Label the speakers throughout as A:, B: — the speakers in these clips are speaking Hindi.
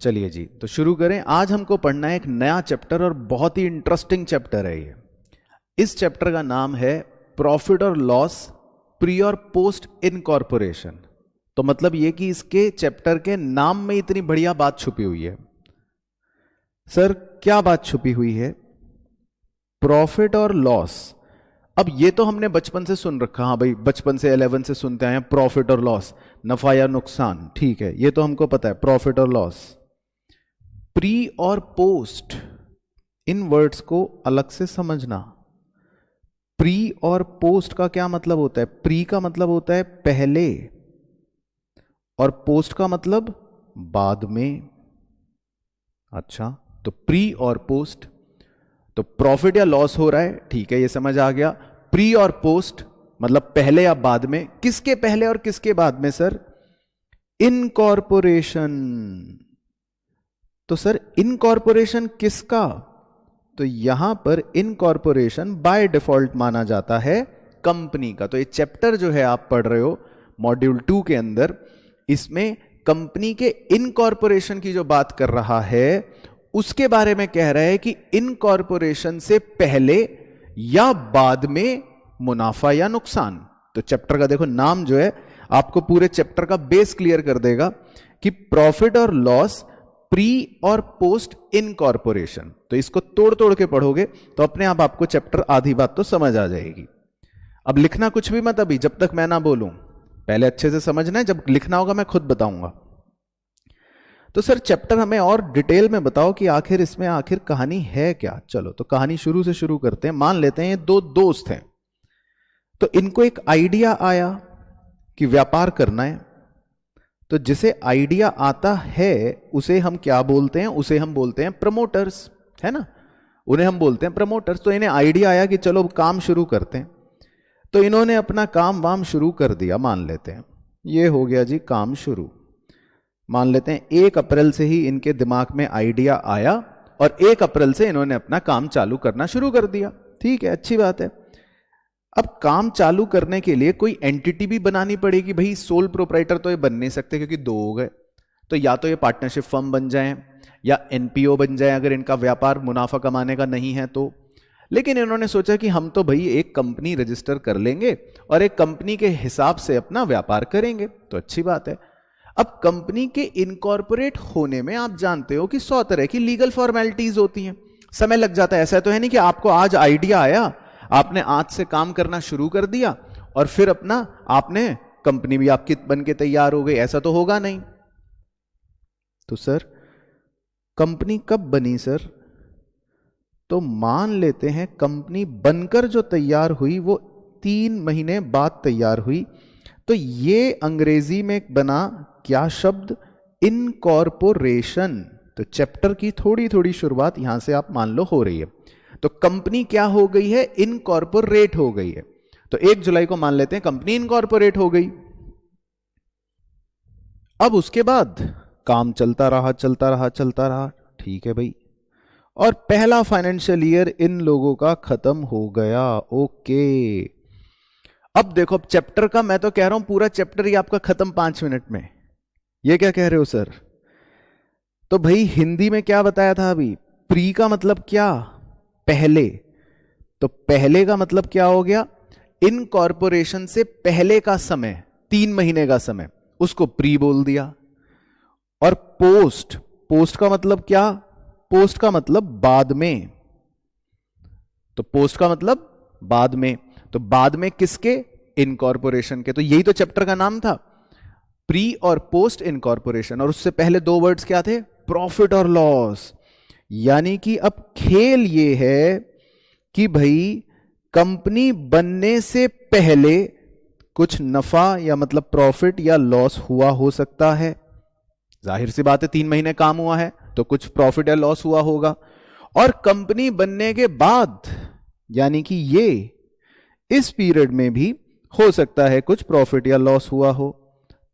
A: चलिए जी, तो शुरू करें। आज हमको पढ़ना है एक नया चैप्टर और बहुत ही इंटरेस्टिंग चैप्टर है ये। इस चैप्टर का नाम है प्रॉफिट और लॉस प्री और पोस्ट इनकॉर्पोरेशन। तो मतलब ये कि इसके चैप्टर के नाम में इतनी बढ़िया बात छुपी हुई है। सर क्या बात छुपी हुई है? प्रॉफिट और लॉस। अब ये तो हमने बचपन से सुन रखा, हाँ भाई बचपन से 11 से सुनते आए हैं प्रॉफिट और लॉस, नफा या नुकसान, ठीक है ये तो हमको पता है प्रॉफिट और लॉस। प्री और पोस्ट, इन वर्ड्स को अलग से समझना। प्री और पोस्ट का क्या मतलब होता है? प्री का मतलब होता है पहले और पोस्ट का मतलब बाद में। अच्छा, तो प्री और पोस्ट, तो प्रॉफिट या लॉस हो रहा है, ठीक है ये समझ आ गया। प्री और पोस्ट मतलब पहले या बाद में। किसके पहले और किसके बाद में सर? इनकॉर्पोरेशन। तो सर इनकॉर्पोरेशन किसका? तो यहां पर इनकॉर्पोरेशन बाय डिफॉल्ट माना जाता है कंपनी का। तो ये चैप्टर जो है आप पढ़ रहे हो मॉड्यूल 2 के अंदर, इसमें कंपनी के इनकॉर्पोरेशन की जो बात कर रहा है उसके बारे में कह रहा है कि इनकॉर्पोरेशन से पहले या बाद में मुनाफा या नुकसान। तो चैप्टर का देखो नाम जो है आपको पूरे चैप्टर का बेस क्लियर कर देगा कि प्रॉफिट और लॉस प्री और पोस्ट इनकॉर्पोरेशन। तो इसको तोड़ तोड़ के पढ़ोगे तो अपने आप आपको चैप्टर आधी बात तो समझ आ जाएगी। अब लिखना कुछ भी मत अभी, जब तक मैं ना बोलूं। पहले अच्छे से समझना है, जब लिखना होगा मैं खुद बताऊंगा। तो सर चैप्टर हमें और डिटेल में बताओ कि आखिर इसमें आखिर कहानी है क्या। चलो तो कहानी शुरू से शुरू करते हैं। मान लेते हैं ये दो दोस्त हैं, तो इनको एक आइडिया आया कि व्यापार करना है। तो जिसे आइडिया आता है उसे हम क्या बोलते हैं? उसे हम बोलते हैं प्रमोटर्स, है ना, उन्हें हम बोलते हैं प्रमोटर्स। तो इन्हें आइडिया आया कि चलो काम शुरू करते हैं, तो इन्होंने अपना काम वाम शुरू कर दिया। मान लेते हैं ये हो गया जी काम शुरू। मान लेते हैं 1 अप्रैल से ही इनके दिमाग में आइडिया आया और 1 अप्रैल से इन्होंने अपना काम चालू करना शुरू कर दिया। ठीक है, अच्छी बात है। अब काम चालू करने के लिए कोई एंटिटी भी बनानी पड़ेगी भाई। सोल प्रोप्राइटर तो ये बन नहीं सकते क्योंकि 2 हो गए। तो या तो ये पार्टनरशिप फर्म बन जाए या एनपीओ बन जाए अगर इनका व्यापार मुनाफा कमाने का नहीं है तो। लेकिन इन्होंने सोचा कि हम तो भाई एक कंपनी रजिस्टर कर लेंगे और एक कंपनी के हिसाब से अपना व्यापार करेंगे। तो अच्छी बात है। अब कंपनी के इनकॉर्पोरेट होने में आप जानते हो कि 100 तरह की लीगल फॉर्मेलिटीज होती हैं, समय लग जाता है। ऐसा तो है नहीं कि आपको आज आइडिया आया, आपने आज से काम करना शुरू कर दिया और फिर अपना आपने कंपनी भी आपकी बन के तैयार हो गई, ऐसा तो होगा नहीं। तो सर कंपनी कब बनी सर? तो मान लेते हैं कंपनी बनकर जो तैयार हुई वो 3 महीने बाद तैयार हुई। तो ये अंग्रेजी में बना क्या शब्द? इनकॉर्पोरेशन। तो चैप्टर की थोड़ी थोड़ी शुरुआत यहां से आप मान लो हो रही है। तो कंपनी क्या हो गई है? इनकॉर्पोरेट हो गई है। तो 1 जुलाई को मान लेते हैं कंपनी इनकॉर्पोरेट हो गई। अब उसके बाद काम चलता रहा चलता रहा चलता रहा, ठीक है भाई, और पहला फाइनेंशियल ईयर इन लोगों का खत्म हो गया। ओके, अब देखो अब चैप्टर का मैं तो कह रहा हूं पूरा चैप्टर ही आपका खत्म 5 मिनट में। ये क्या कह रहे हो सर? तो भाई हिंदी में क्या बताया था अभी? प्री का मतलब क्या? पहले। तो पहले का मतलब क्या हो गया? इनकॉर्पोरेशन से पहले का समय, 3 महीने का समय, उसको प्री बोल दिया। और पोस्ट, पोस्ट का मतलब क्या? पोस्ट का मतलब बाद में। तो पोस्ट का मतलब बाद में। तो बाद में किसके? इनकॉर्पोरेशन के। तो यही तो चैप्टर का नाम था, प्री और पोस्ट इनकॉर्पोरेशन। और उससे पहले 2 वर्ड्स क्या थे? प्रॉफिट और लॉस। यानी कि अब खेल ये है कि भाई कंपनी बनने से पहले कुछ नफा या मतलब प्रॉफिट या लॉस हुआ हो सकता है। जाहिर सी बात है 3 महीने काम हुआ है तो कुछ प्रॉफिट या लॉस हुआ होगा। और कंपनी बनने के बाद यानी कि ये इस पीरियड में भी हो सकता है कुछ प्रॉफिट या लॉस हुआ हो।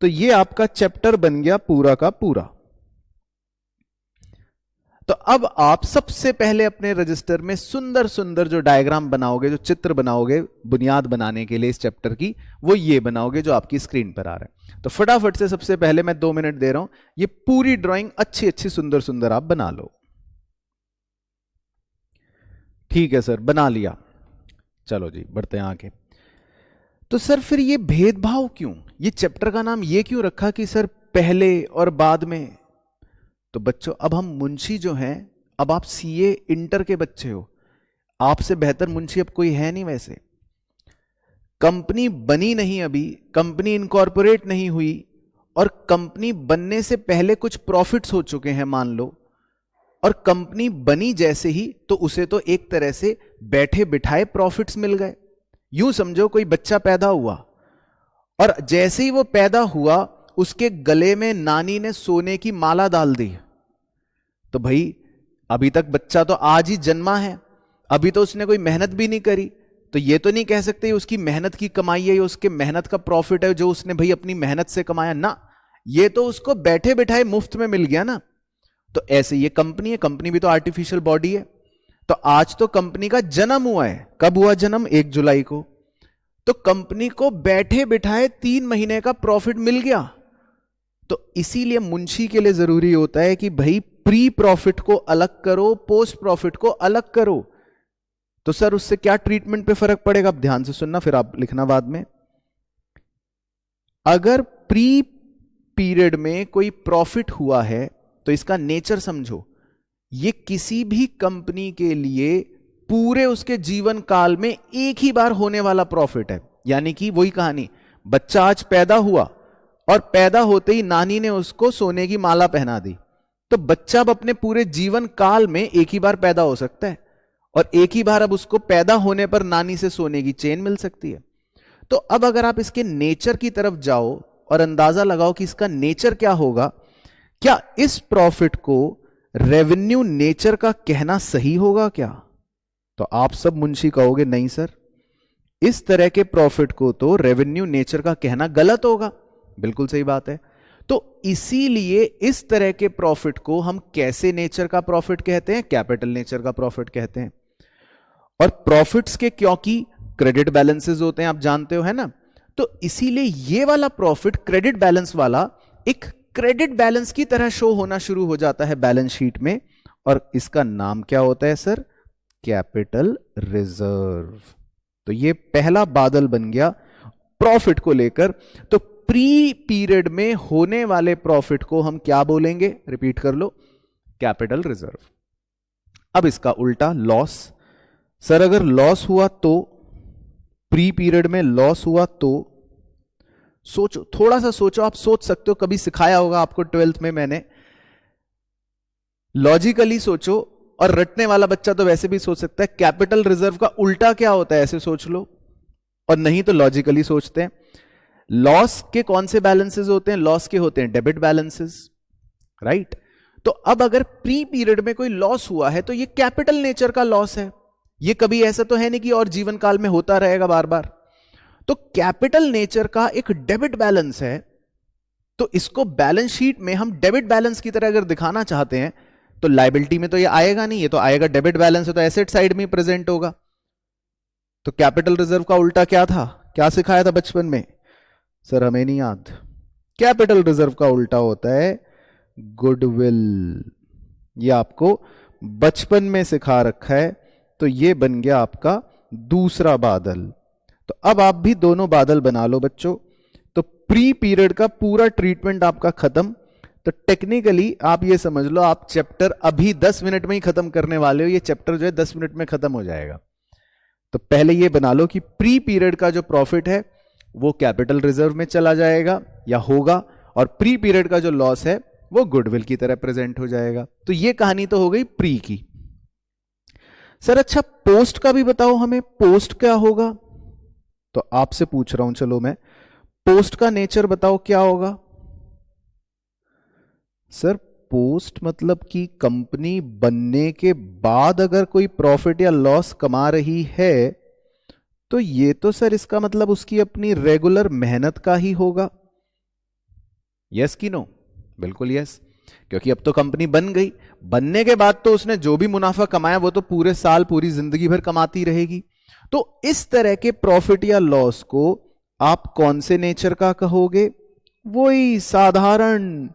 A: तो ये आपका चैप्टर बन गया पूरा का पूरा। तो अब आप सबसे पहले अपने रजिस्टर में सुंदर सुंदर जो डायग्राम बनाओगे, जो चित्र बनाओगे बुनियाद बनाने के लिए इस चैप्टर की, वो ये बनाओगे जो आपकी स्क्रीन पर आ रहा है। तो फटाफट से सबसे पहले मैं 2 मिनट दे रहा हूं, ये पूरी ड्राइंग अच्छी अच्छी सुंदर सुंदर आप बना लो। ठीक है सर, बना लिया। चलो जी बढ़ते हैं आगे। तो सर फिर ये भेदभाव क्यों, ये चैप्टर का नाम ये क्यों रखा कि सर पहले और बाद में? तो बच्चों अब हम मुंशी जो हैं, अब आप सीए इंटर के बच्चे हो, आपसे बेहतर मुंशी अब कोई है नहीं। वैसे कंपनी बनी नहीं अभी, कंपनी इनकॉर्पोरेट नहीं हुई, और कंपनी बनने से पहले कुछ प्रॉफिट्स हो चुके हैं मान लो, और कंपनी बनी जैसे ही तो उसे तो एक तरह से बैठे बिठाए प्रॉफिट्स मिल गए। यूं समझो कोई बच्चा पैदा हुआ और जैसे ही वो पैदा हुआ उसके गले में नानी ने सोने की माला डाल दी। तो भाई अभी तक बच्चा तो आज ही जन्मा है, अभी तो उसने कोई मेहनत भी नहीं करी, तो ये तो नहीं कह सकते उसकी मेहनत की कमाई है, उसके मेहनत का प्रॉफिट है जो उसने भाई अपनी मेहनत से कमाया ना, ये तो उसको बैठे बिठाए मुफ्त में मिल गया ना। तो ऐसे ये कंपनी है, कंपनी भी तो आर्टिफिशियल बॉडी है। तो आज तो कंपनी का जन्म हुआ है, कब हुआ जन्म? 1 जुलाई को। तो कंपनी को बैठे बिठाए 3 महीने का प्रॉफिट मिल गया। तो इसीलिए मुंशी के लिए जरूरी होता है कि भाई प्री प्रॉफिट को अलग करो, पोस्ट प्रॉफिट को अलग करो। तो सर उससे क्या ट्रीटमेंट पे फर्क पड़ेगा? आप ध्यान से सुनना, फिर आप लिखना बाद में। अगर प्री पीरियड में कोई प्रॉफिट हुआ है तो इसका नेचर समझो, ये किसी भी कंपनी के लिए पूरे उसके जीवन काल में एक ही बार होने वाला प्रॉफिट है। यानी कि वही कहानी, बच्चा आज पैदा हुआ और पैदा होते ही नानी ने उसको सोने की माला पहना दी, तो बच्चा अब अपने पूरे जीवन काल में एक ही बार पैदा हो सकता है, और एक ही बार अब उसको पैदा होने पर नानी से सोने की चेन मिल सकती है। तो अब अगर आप इसके नेचर की तरफ जाओ और अंदाजा लगाओ कि इसका नेचर क्या होगा, क्या इस प्रॉफिट को रेवेन्यू नेचर का कहना सही होगा क्या? तो आप सब मुंशी कहोगे नहीं सर, इस तरह के प्रॉफिट को तो रेवेन्यू नेचर का कहना गलत होगा। बिल्कुल सही बात है। तो इसीलिए इस तरह के प्रॉफिट को हम कैसे नेचर का प्रॉफिट कहते हैं? कैपिटल नेचर का प्रॉफिट कहते हैं। और प्रॉफिट्स के क्योंकि क्रेडिट बैलेंसेस होते हैं, आप जानते हो है ना, तो इसीलिए ये वाला प्रॉफिट क्रेडिट बैलेंस वाला एक क्रेडिट बैलेंस की तरह शो होना शुरू हो जाता है बैलेंस शीट में, और इसका नाम क्या होता है सर? Capital reserve. तो ये पहला बादल बन गया प्रॉफिट को लेकर। तो प्री पीरियड में होने वाले प्रॉफिट को हम क्या बोलेंगे? रिपीट कर लो, कैपिटल रिजर्व। अब इसका उल्टा लॉस। सर अगर लॉस हुआ तो, प्री पीरियड में लॉस हुआ तो, सोचो, थोड़ा सा सोचो, आप सोच सकते हो, कभी सिखाया होगा आपको 12th में मैंने। लॉजिकली सोचो, और रटने वाला बच्चा तो वैसे भी सोच सकता है कैपिटल रिजर्व का उल्टा क्या होता है, ऐसे सोच लो, और नहीं तो लॉजिकली सोचते हैं। लॉस के कौन से बैलेंसेस होते हैं? लॉस के होते हैं डेबिट बैलेंसेस, राइट। तो अब अगर प्री पीरियड में कोई लॉस हुआ है तो ये कैपिटल नेचर का लॉस है, ये कभी ऐसा तो है नहीं कि और जीवन काल में होता रहेगा बार बार। तो कैपिटल नेचर का एक डेबिट बैलेंस है, तो इसको बैलेंस शीट में हम डेबिट बैलेंस की तरह अगर दिखाना चाहते हैं तो लायबिलिटी में तो ये आएगा नहीं, ये तो आएगा डेबिट बैलेंस है तो एसेट साइड में प्रेजेंट होगा। तो कैपिटल रिजर्व का उल्टा क्या था? क्या सिखाया था बचपन में? सर हमें नहीं याद। कैपिटल रिजर्व का उल्टा होता है गुडविल। ये आपको बचपन में सिखा रखा है। तो ये बन गया आपका दूसरा बादल। तो अब आप भी दोनों बादल बना लो बच्चों। तो प्री पीरियड का पूरा ट्रीटमेंट आपका खत्म। तो टेक्निकली आप ये समझ लो, आप चैप्टर अभी 10 मिनट में ही खत्म करने वाले हो। ये चैप्टर जो है 10 मिनट में खत्म हो जाएगा। तो पहले ये बना लो कि प्री पीरियड का जो प्रॉफिट है वो कैपिटल रिजर्व में चला जाएगा या होगा, और प्री पीरियड का जो लॉस है वो गुडविल की तरह प्रेजेंट हो जाएगा। तो ये कहानी तो हो गई प्री की। सर अच्छा पोस्ट का भी बताओ हमें, पोस्ट क्या होगा? तो आपसे पूछ रहा हूं, चलो मैं, पोस्ट का नेचर बताओ क्या होगा? सर पोस्ट मतलब कि कंपनी बनने के बाद अगर कोई प्रॉफिट या लॉस कमा रही है तो ये तो सर इसका मतलब उसकी अपनी रेगुलर मेहनत का ही होगा। यस कि नो? बिल्कुल यस। क्योंकि अब तो कंपनी बन गई, बनने के बाद तो उसने जो भी मुनाफा कमाया वो तो पूरे साल पूरी जिंदगी भर कमाती रहेगी। तो इस तरह के प्रॉफिट या लॉस को आप कौन से नेचर का कहोगे? वही साधारण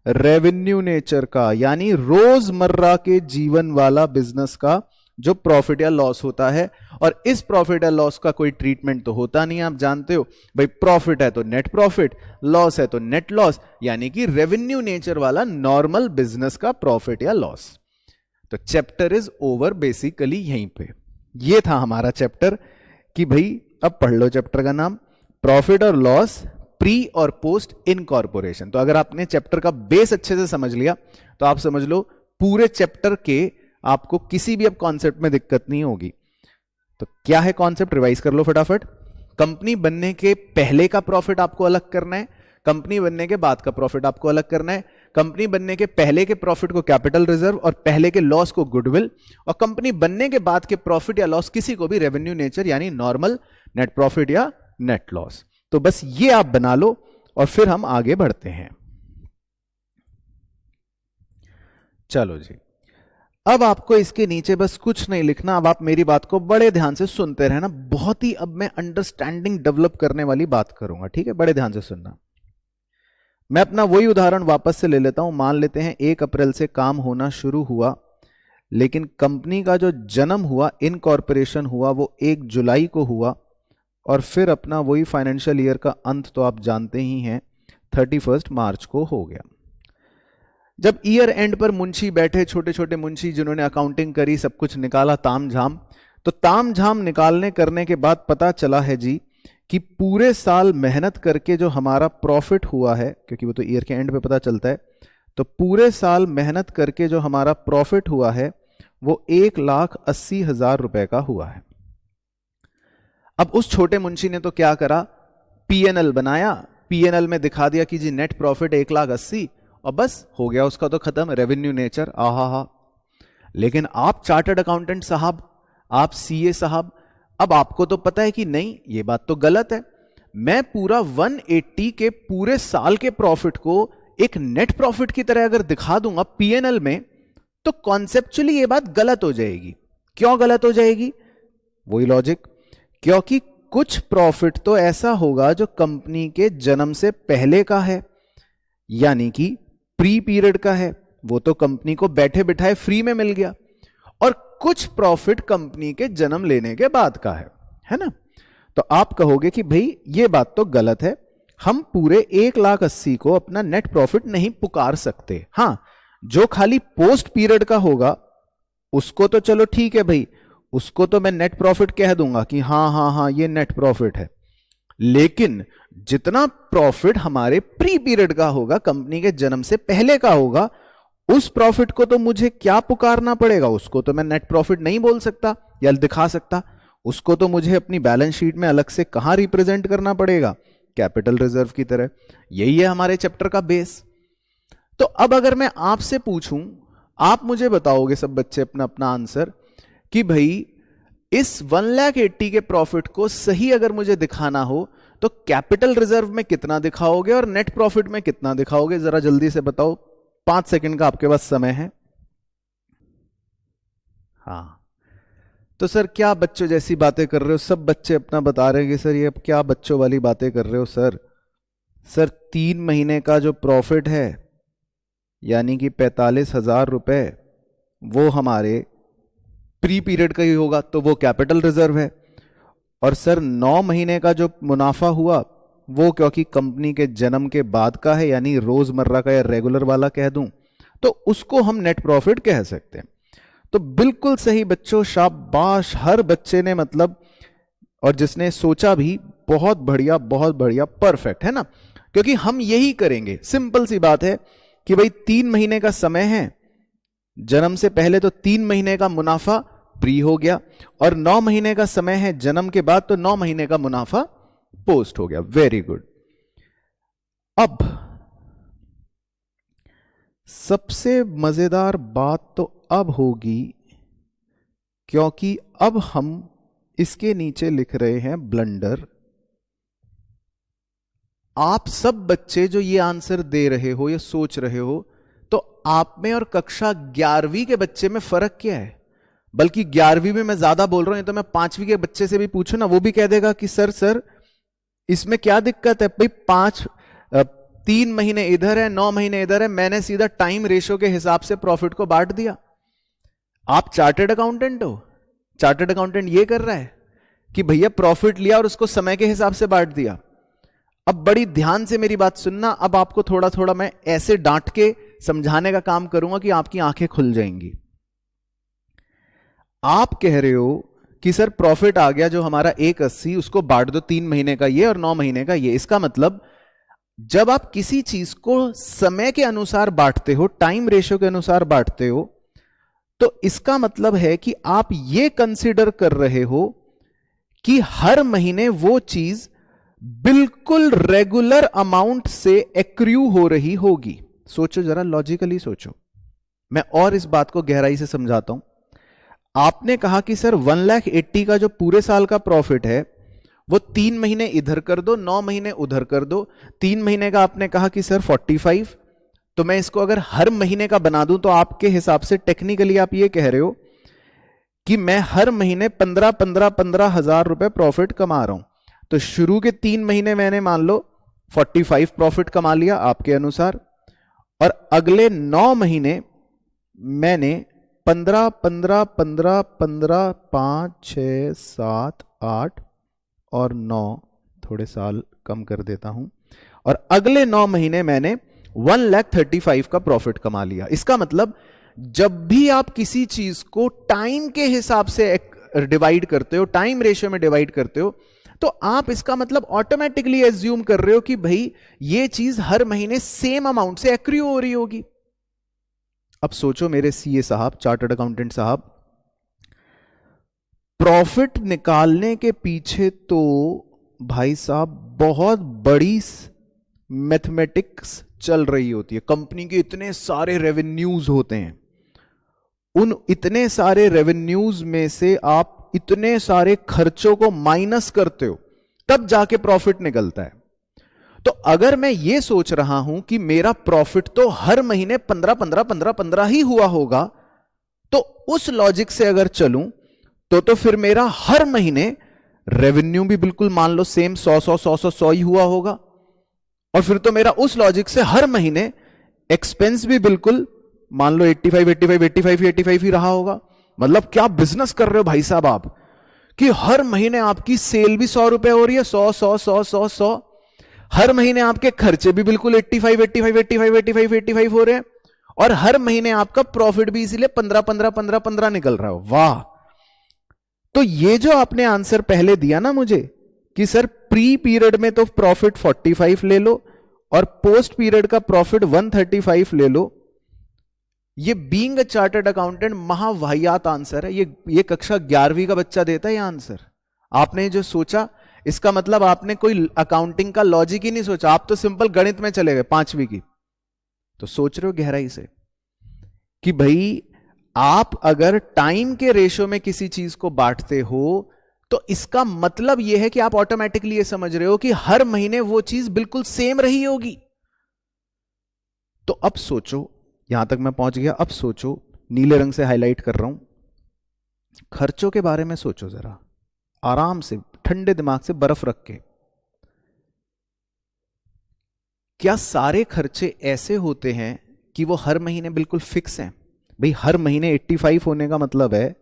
A: रेवेन्यू नेचर का, यानी रोजमर्रा के जीवन वाला बिजनेस का जो प्रॉफिट या लॉस होता है। और इस प्रॉफिट या लॉस का कोई ट्रीटमेंट तो होता नहीं, आप जानते हो भाई, प्रॉफिट है तो नेट प्रॉफिट, लॉस है तो नेट लॉस, यानी कि रेवेन्यू नेचर वाला नॉर्मल बिजनेस का प्रॉफिट या लॉस। तो चैप्टर इज ओवर बेसिकली यहीं पे। ये था हमारा चैप्टर कि भाई अब पढ़ लो चैप्टर का नाम, प्रॉफिट और लॉस प्री और पोस्ट इनकॉर्पोरेशन। तो अगर आपने चैप्टर का बेस अच्छे से समझ लिया तो आप समझ लो पूरे चैप्टर के आपको किसी भी अब कॉन्सेप्ट में दिक्कत नहीं होगी। तो क्या है कॉन्सेप्ट, रिवाइज कर लो फटाफट। कंपनी बनने के पहले का प्रॉफिट आपको अलग करना है, कंपनी बनने के बाद का प्रॉफिट आपको अलग करना है, कंपनी बनने के पहले के प्रॉफिट को कैपिटल रिजर्व और पहले के लॉस को गुडविल, और कंपनी बनने के बाद के प्रॉफिट या लॉस किसी को भी रेवेन्यू नेचर यानी नॉर्मल, नेट प्रॉफिट या नेट लॉस। तो बस ये आप बना लो और फिर हम आगे बढ़ते हैं। चलो जी, अब आपको इसके नीचे बस कुछ नहीं लिखना, अब आप मेरी बात को बड़े ध्यान से सुनते रहना। बहुत ही अब मैं अंडरस्टैंडिंग डेवलप करने वाली बात करूंगा, ठीक है? बड़े ध्यान से सुनना। मैं अपना वही उदाहरण वापस से ले लेता हूं। मान लेते हैं 1 अप्रैल से काम होना शुरू हुआ, लेकिन कंपनी का जो जन्म हुआ, इनकॉर्पोरेशन हुआ, वो 1 जुलाई को हुआ, और फिर अपना वही फाइनेंशियल ईयर का अंत तो आप जानते ही हैं 31 मार्च को हो गया। जब ईयर एंड पर मुंशी बैठे, छोटे छोटे मुंशी जिन्होंने अकाउंटिंग करी, सब कुछ निकाला ताम झाम, तो ताम झाम निकालने करने के बाद पता चला है जी कि पूरे साल मेहनत करके जो हमारा प्रॉफिट हुआ है, क्योंकि वो तो ईयर के एंड पे पता चलता है, तो पूरे साल मेहनत करके जो हमारा प्रॉफिट हुआ है वो 1,80,000 रुपए का हुआ है। अब उस छोटे मुंशी ने तो क्या करा, पीएनएल बनाया, पीएनएल में दिखा दिया कि जी नेट प्रॉफिट 1,80,000, और बस हो गया उसका तो खत्म, रेवेन्यू नेचर, आहा। लेकिन आप चार्टर्ड अकाउंटेंट साहब, आप सीए साहब, अब आपको तो पता है कि नहीं, ये बात तो गलत है। मैं पूरा 180 के पूरे साल के प्रॉफिट को एक नेट प्रॉफिट की तरह अगर दिखा दूंगा पीएनएल में, तो कॉन्सेप्चुअली ये बात गलत हो जाएगी। क्यों गलत हो जाएगी? वही लॉजिक, क्योंकि कुछ प्रॉफिट तो ऐसा होगा जो कंपनी के जन्म से पहले का है, यानी कि प्री पीरियड का है, वो तो कंपनी को बैठे बिठाए फ्री में मिल गया, और कुछ प्रॉफिट कंपनी के जन्म लेने के बाद का है ना? तो आप कहोगे कि भाई ये बात तो गलत है, हम पूरे 1,80,000 को अपना नेट प्रॉफिट नहीं पुकार सकते। हां, जो खाली पोस्ट पीरियड का होगा उसको तो चलो ठीक है भाई, उसको तो मैं नेट प्रॉफिट कह दूंगा कि हाँ ये नेट प्रॉफिट है। लेकिन जितना प्रॉफिट हमारे प्री पीरियड का होगा, कंपनी के जन्म से पहले का होगा, उस प्रॉफिट को तो मुझे क्या पुकारना पड़ेगा, उसको तो मैं नेट प्रॉफिट नहीं बोल सकता या दिखा सकता, उसको तो मुझे अपनी बैलेंस शीट में अलग से कहां रिप्रेजेंट करना पड़ेगा, कैपिटल रिजर्व की तरह। यही है हमारे चैप्टर का बेस। तो अब अगर मैं आपसे पूछूं, आप मुझे बताओगे सब बच्चे अपना अपना आंसर कि भाई इस 1,80,000 के प्रॉफिट को सही अगर मुझे दिखाना हो तो कैपिटल रिजर्व में कितना दिखाओगे और नेट प्रॉफिट में कितना दिखाओगे? जरा जल्दी से बताओ, 5 सेकंड का आपके पास समय है। हाँ, तो सर क्या बच्चों जैसी बातें कर रहे हो? सब बच्चे अपना बता रहे हैं कि सर ये अब क्या बच्चों वाली बातें कर रहे हो सर। सर 3 महीने का जो प्रॉफिट है यानी कि 45,000 रुपए, वो हमारे प्री पीरियड का ही होगा, तो वो कैपिटल रिजर्व है। और सर 9 महीने का जो मुनाफा हुआ वो क्योंकि कंपनी के जन्म के बाद का है, यानी रोजमर्रा का या रेगुलर वाला कह दूं, तो उसको हम नेट प्रॉफिट कह सकते हैं। तो बिल्कुल सही बच्चों, शाबाश हर बच्चे ने, मतलब और जिसने सोचा भी, बहुत बढ़िया बहुत बढ़िया, परफेक्ट है ना? क्योंकि हम यही करेंगे। सिंपल सी बात है कि भाई 3 महीने का समय है जन्म से पहले, तो 3 महीने का मुनाफा प्री हो गया, और 9 महीने का समय है जन्म के बाद, तो 9 महीने का मुनाफा पोस्ट हो गया। Very good. अब सबसे मजेदार बात तो अब होगी, क्योंकि अब हम इसके नीचे लिख रहे हैं ब्लंडर। आप सब बच्चे जो ये आंसर दे रहे हो, ये सोच रहे हो, तो आप में और कक्षा 11वीं के बच्चे में फर्क क्या है? बल्कि 11वीं में मैं ज्यादा बोल रहा हूं, तो मैं 5वीं के बच्चे से भी पूछूं ना, वो भी कह देगा कि सर इसमें क्या दिक्कत है भाई, 3 महीने इधर है, 9 महीने इधर है, मैंने सीधा टाइम रेशो के हिसाब से प्रॉफिट को बांट दिया। आप चार्टर्ड अकाउंटेंट हो, चार्टर्ड अकाउंटेंट ये कर रहा है कि भैया प्रॉफिट लिया और उसको समय के हिसाब से बांट दिया। अब बड़ी ध्यान से मेरी बात सुनना, अब आपको थोड़ा थोड़ा मैं ऐसे डांट के समझाने का काम करूंगा कि आपकी आंखें खुल जाएंगी। आप कह रहे हो कि सर प्रॉफिट आ गया जो हमारा 180, उसको बांट दो 3 महीने का ये और 9 महीने का ये। इसका मतलब जब आप किसी चीज को समय के अनुसार बांटते हो, टाइम रेशियो के अनुसार बांटते हो, तो इसका मतलब है कि आप ये कंसीडर कर रहे हो कि हर महीने वो चीज बिल्कुल रेगुलर अमाउंट से एक्रू हो रही होगी। सोचो जरा, लॉजिकली सोचो। मैं और इस बात को गहराई से समझाता हूं। आपने कहा कि सर 1,80,000 का जो पूरे साल का प्रॉफिट है वो 3 महीने इधर कर दो, 9 महीने उधर कर दो। 3 महीने का आपने कहा कि सर 45, तो मैं इसको अगर हर महीने का बना दूं तो आपके हिसाब से टेक्निकली आप ये कह रहे हो कि मैं हर महीने 15 हजार रुपए प्रॉफिट कमा रहा हूं। तो शुरू के 3 महीने मैंने मान लो 45 प्रॉफिट कमा लिया आपके अनुसार, और अगले 9 महीने मैंने 15 15 15 15 5 6 7 8 और 9, थोड़े साल कम कर देता हूं, और अगले 9 महीने मैंने 1,35,000 का प्रॉफिट कमा लिया। इसका मतलब जब भी आप किसी चीज को टाइम के हिसाब से डिवाइड करते हो, टाइम रेशियो में डिवाइड करते हो, तो आप इसका मतलब ऑटोमेटिकली एज्यूम कर रहे हो कि भाई ये चीज हर महीने सेम अमाउंट से एक्रू हो रही होगी। अब सोचो मेरे सीए साहब, चार्टर्ड अकाउंटेंट साहब, प्रॉफिट निकालने के पीछे तो भाई साहब बहुत बड़ी मैथमेटिक्स चल रही होती है। कंपनी के इतने सारे रेवेन्यूज होते हैं, उन इतने सारे रेवेन्यूज में से आप इतने सारे खर्चों को माइनस करते हो, तब जाके प्रॉफिट निकलता है। तो अगर मैं ये सोच रहा हूं कि मेरा प्रॉफिट तो हर महीने 15 ही हुआ होगा, तो उस लॉजिक से अगर चलूं तो फिर मेरा हर महीने रेवेन्यू भी बिल्कुल मान लो सेम 100 ही हुआ होगा, और फिर तो मेरा उस लॉजिक से हर महीने एक्सपेंस भी बिल्कुल मान लो 85 ही रहा होगा। मतलब क्या बिजनेस कर रहे हो भाई साहब आप, कि हर महीने आपकी सेल भी 100 रुपए हो रही है, 100 हर महीने आपके खर्चे भी बिल्कुल 85 हो रहे हैं, और हर महीने आपका प्रॉफिट भी इसीलिए 15 निकल रहा हो। वाह! तो ये जो आपने आंसर पहले दिया ना मुझे कि सर प्री पीरियड में तो प्रॉफिट 45 ले लो और पोस्ट पीरियड का प्रॉफिट 135 ले लो, ये बीइंग अ चार्टर्ड अकाउंटेंट महावाहियात आंसर है। ये कक्षा 11वीं का बच्चा देता है ये आंसर। आपने जो सोचा, इसका मतलब आपने कोई अकाउंटिंग का लॉजिक ही नहीं सोचा, आप तो सिंपल गणित में चले गए 5वीं की। तो सोच रहे हो गहराई से कि भाई आप अगर टाइम के रेशो में किसी चीज को बांटते हो, तो इसका मतलब यह है कि आप ऑटोमेटिकली ये समझ रहे हो कि हर महीने वो चीज बिल्कुल सेम रही होगी। तो अब सोचो, यहां तक मैं पहुंच गया, अब सोचो, नीले रंग से हाईलाइट कर रहा हूं, खर्चों के बारे में सोचो जरा, आराम से ठंडे दिमाग से बर्फ रख के। क्या सारे खर्चे ऐसे होते हैं कि वो हर महीने बिल्कुल फिक्स हैं? भाई हर महीने 85 होने का मतलब है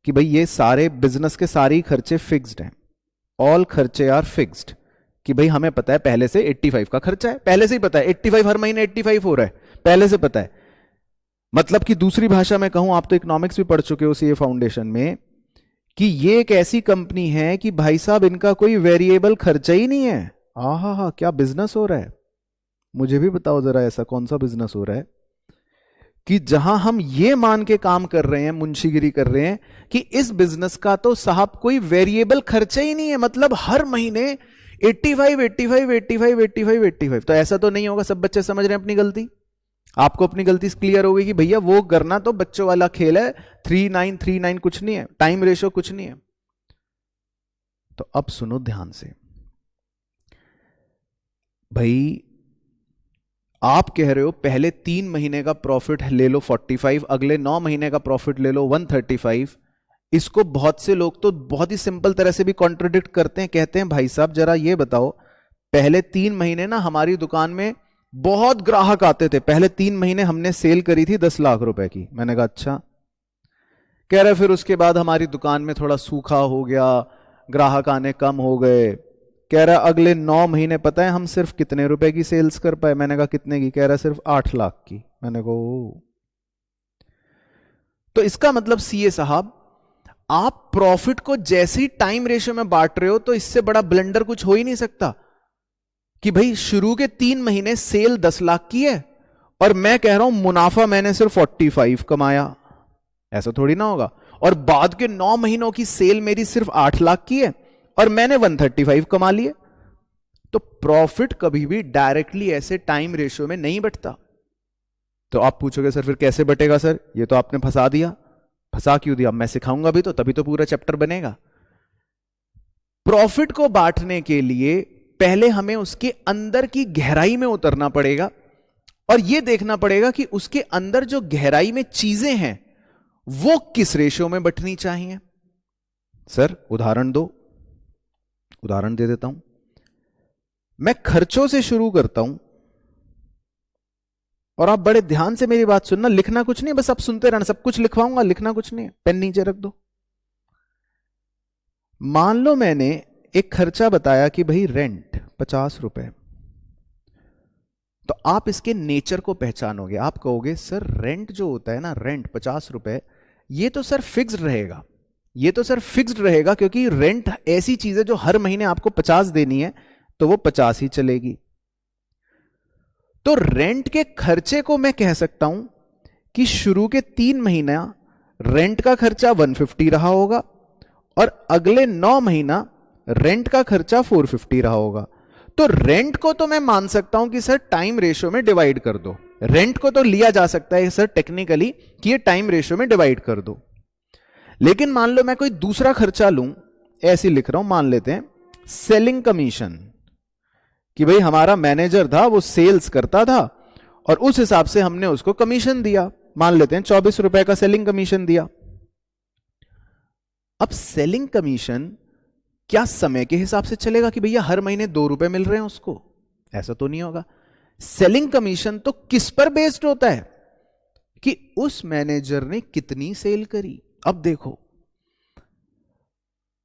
A: कि भाई ये सारे बिजनेस के सारे ही खर्चे फिक्स्ड हैं, ऑल खर्चे आर फिक्स्ड, कि भाई हमें पता है पहले से 85 का खर्चा है, पहले से ही पता है 85 हर महीने 85 हो रहा है, पहले से पता है। मतलब कि दूसरी भाषा में कहूं, आप तो इकोनॉमिक्स भी पढ़ चुके हो सीए फाउंडेशन में, कि ये एक ऐसी कंपनी है कि भाई साहब इनका कोई वेरिएबल खर्चा ही नहीं है। आहा, क्या बिजनेस हो रहा है, मुझे भी बताओ जरा, ऐसा कौन सा बिजनेस हो रहा है कि जहां हम ये मान के काम कर रहे हैं, मुंशीगिरी कर रहे हैं कि इस बिजनेस का तो साहब कोई वेरिएबल खर्चा ही नहीं है, मतलब हर महीने 85। तो ऐसा तो नहीं होगा, सब बच्चे समझ रहे हैं अपनी गलती। आपको अपनी गलती क्लियर हो गई कि भैया वो करना तो बच्चों वाला खेल है, 3939 कुछ नहीं है, टाइम रेशो कुछ नहीं है। तो अब सुनो ध्यान से भाई, आप कह रहे हो पहले 3 महीने का प्रॉफिट ले लो 45, अगले 9 महीने का प्रॉफिट ले लो 135। इसको बहुत से लोग तो बहुत ही सिंपल तरह से भी कॉन्ट्रडिक्ट करते हैं, कहते हैं भाई साहब जरा ये बताओ, पहले 3 महीने ना हमारी दुकान में बहुत ग्राहक आते थे, पहले 3 महीने हमने सेल करी थी 10 लाख रुपए की। मैंने कहा अच्छा। कह रहे फिर उसके बाद हमारी दुकान में थोड़ा सूखा हो गया, ग्राहक आने कम हो गए। कह रहा अगले 9 महीने पता है हम सिर्फ कितने रुपए की सेल्स कर पाए। मैंने कहा कितने की? कह रहा सिर्फ 8 लाख की। मैंने कहा ओ। तो इसका मतलब सीए साहब, आप प्रॉफिट को जैसे ही टाइम रेशियो में बांट रहे हो तो इससे बड़ा ब्लंडर कुछ हो ही नहीं सकता कि भाई शुरू के 3 महीने सेल 10 लाख की है और मैं कह रहा हूं मुनाफा मैंने सिर्फ 45 कमाया। ऐसा थोड़ी ना होगा। और बाद के 9 महीनों की सेल मेरी सिर्फ 8 लाख की है और मैंने 135 कमा लिए। तो प्रॉफिट कभी भी डायरेक्टली ऐसे टाइम रेशियो में नहीं बटता। तो आप पूछोगे सर फिर कैसे बटेगा? सर ये तो आपने फंसा दिया। फंसा क्यों दिया? मैं सिखाऊंगा भी तो, तभी तो पूरा चैप्टर बनेगा। प्रॉफिट को बांटने के लिए पहले हमें उसके अंदर की गहराई में उतरना पड़ेगा और यह देखना पड़ेगा कि उसके अंदर जो गहराई में चीजें हैं वो किस रेशियो में बंटनी चाहिए। सर उदाहरण दो। उदाहरण दे देता हूं। मैं खर्चों से शुरू करता हूं और आप बड़े ध्यान से मेरी बात सुनना, लिखना कुछ नहीं, बस आप सुनते रहना, सब कुछ लिखवाऊंगा, लिखना कुछ नहीं, पेन नीचे रख दो। मान लो मैंने एक खर्चा बताया कि भाई रेंट 50 रुपए, तो आप इसके नेचर को पहचानोगे। आप कहोगे सर रेंट जो होता है ना, रेंट 50 रुपए, ये तो सर फिक्स्ड रहेगा, ये तो सर फिक्स्ड रहेगा क्योंकि रेंट ऐसी चीज है जो हर महीने आपको 50 देनी है, तो वो 50 ही चलेगी। तो रेंट के खर्चे को मैं कह सकता हूं कि शुरू के 3 महीना रेंट का खर्चा 150 रहा होगा और अगले 9 महीना रेंट का खर्चा 450 रहा होगा। तो रेंट को तो मैं मान सकता हूं कि सर टाइम रेशियो में डिवाइड कर दो। रेंट को तो लिया जा सकता है सर टेक्निकली कि ये टाइम रेशियो में डिवाइड कर दो। लेकिन मान लो मैं कोई दूसरा खर्चा लूं, ऐसे लिख रहा हूं, मान लेते हैं सेलिंग कमीशन, कि भाई हमारा मैनेजर था वो सेल्स करता था और उस हिसाब से हमने उसको कमीशन दिया, मान लेते हैं 24 रुपए का सेलिंग कमीशन दिया। अब सेलिंग कमीशन क्या समय के हिसाब से चलेगा कि भैया हर महीने 2 रुपए मिल रहे हैं उसको? ऐसा तो नहीं होगा। सेलिंग कमीशन तो किस पर बेस्ड होता है कि उस मैनेजर ने कितनी सेल करी। अब देखो,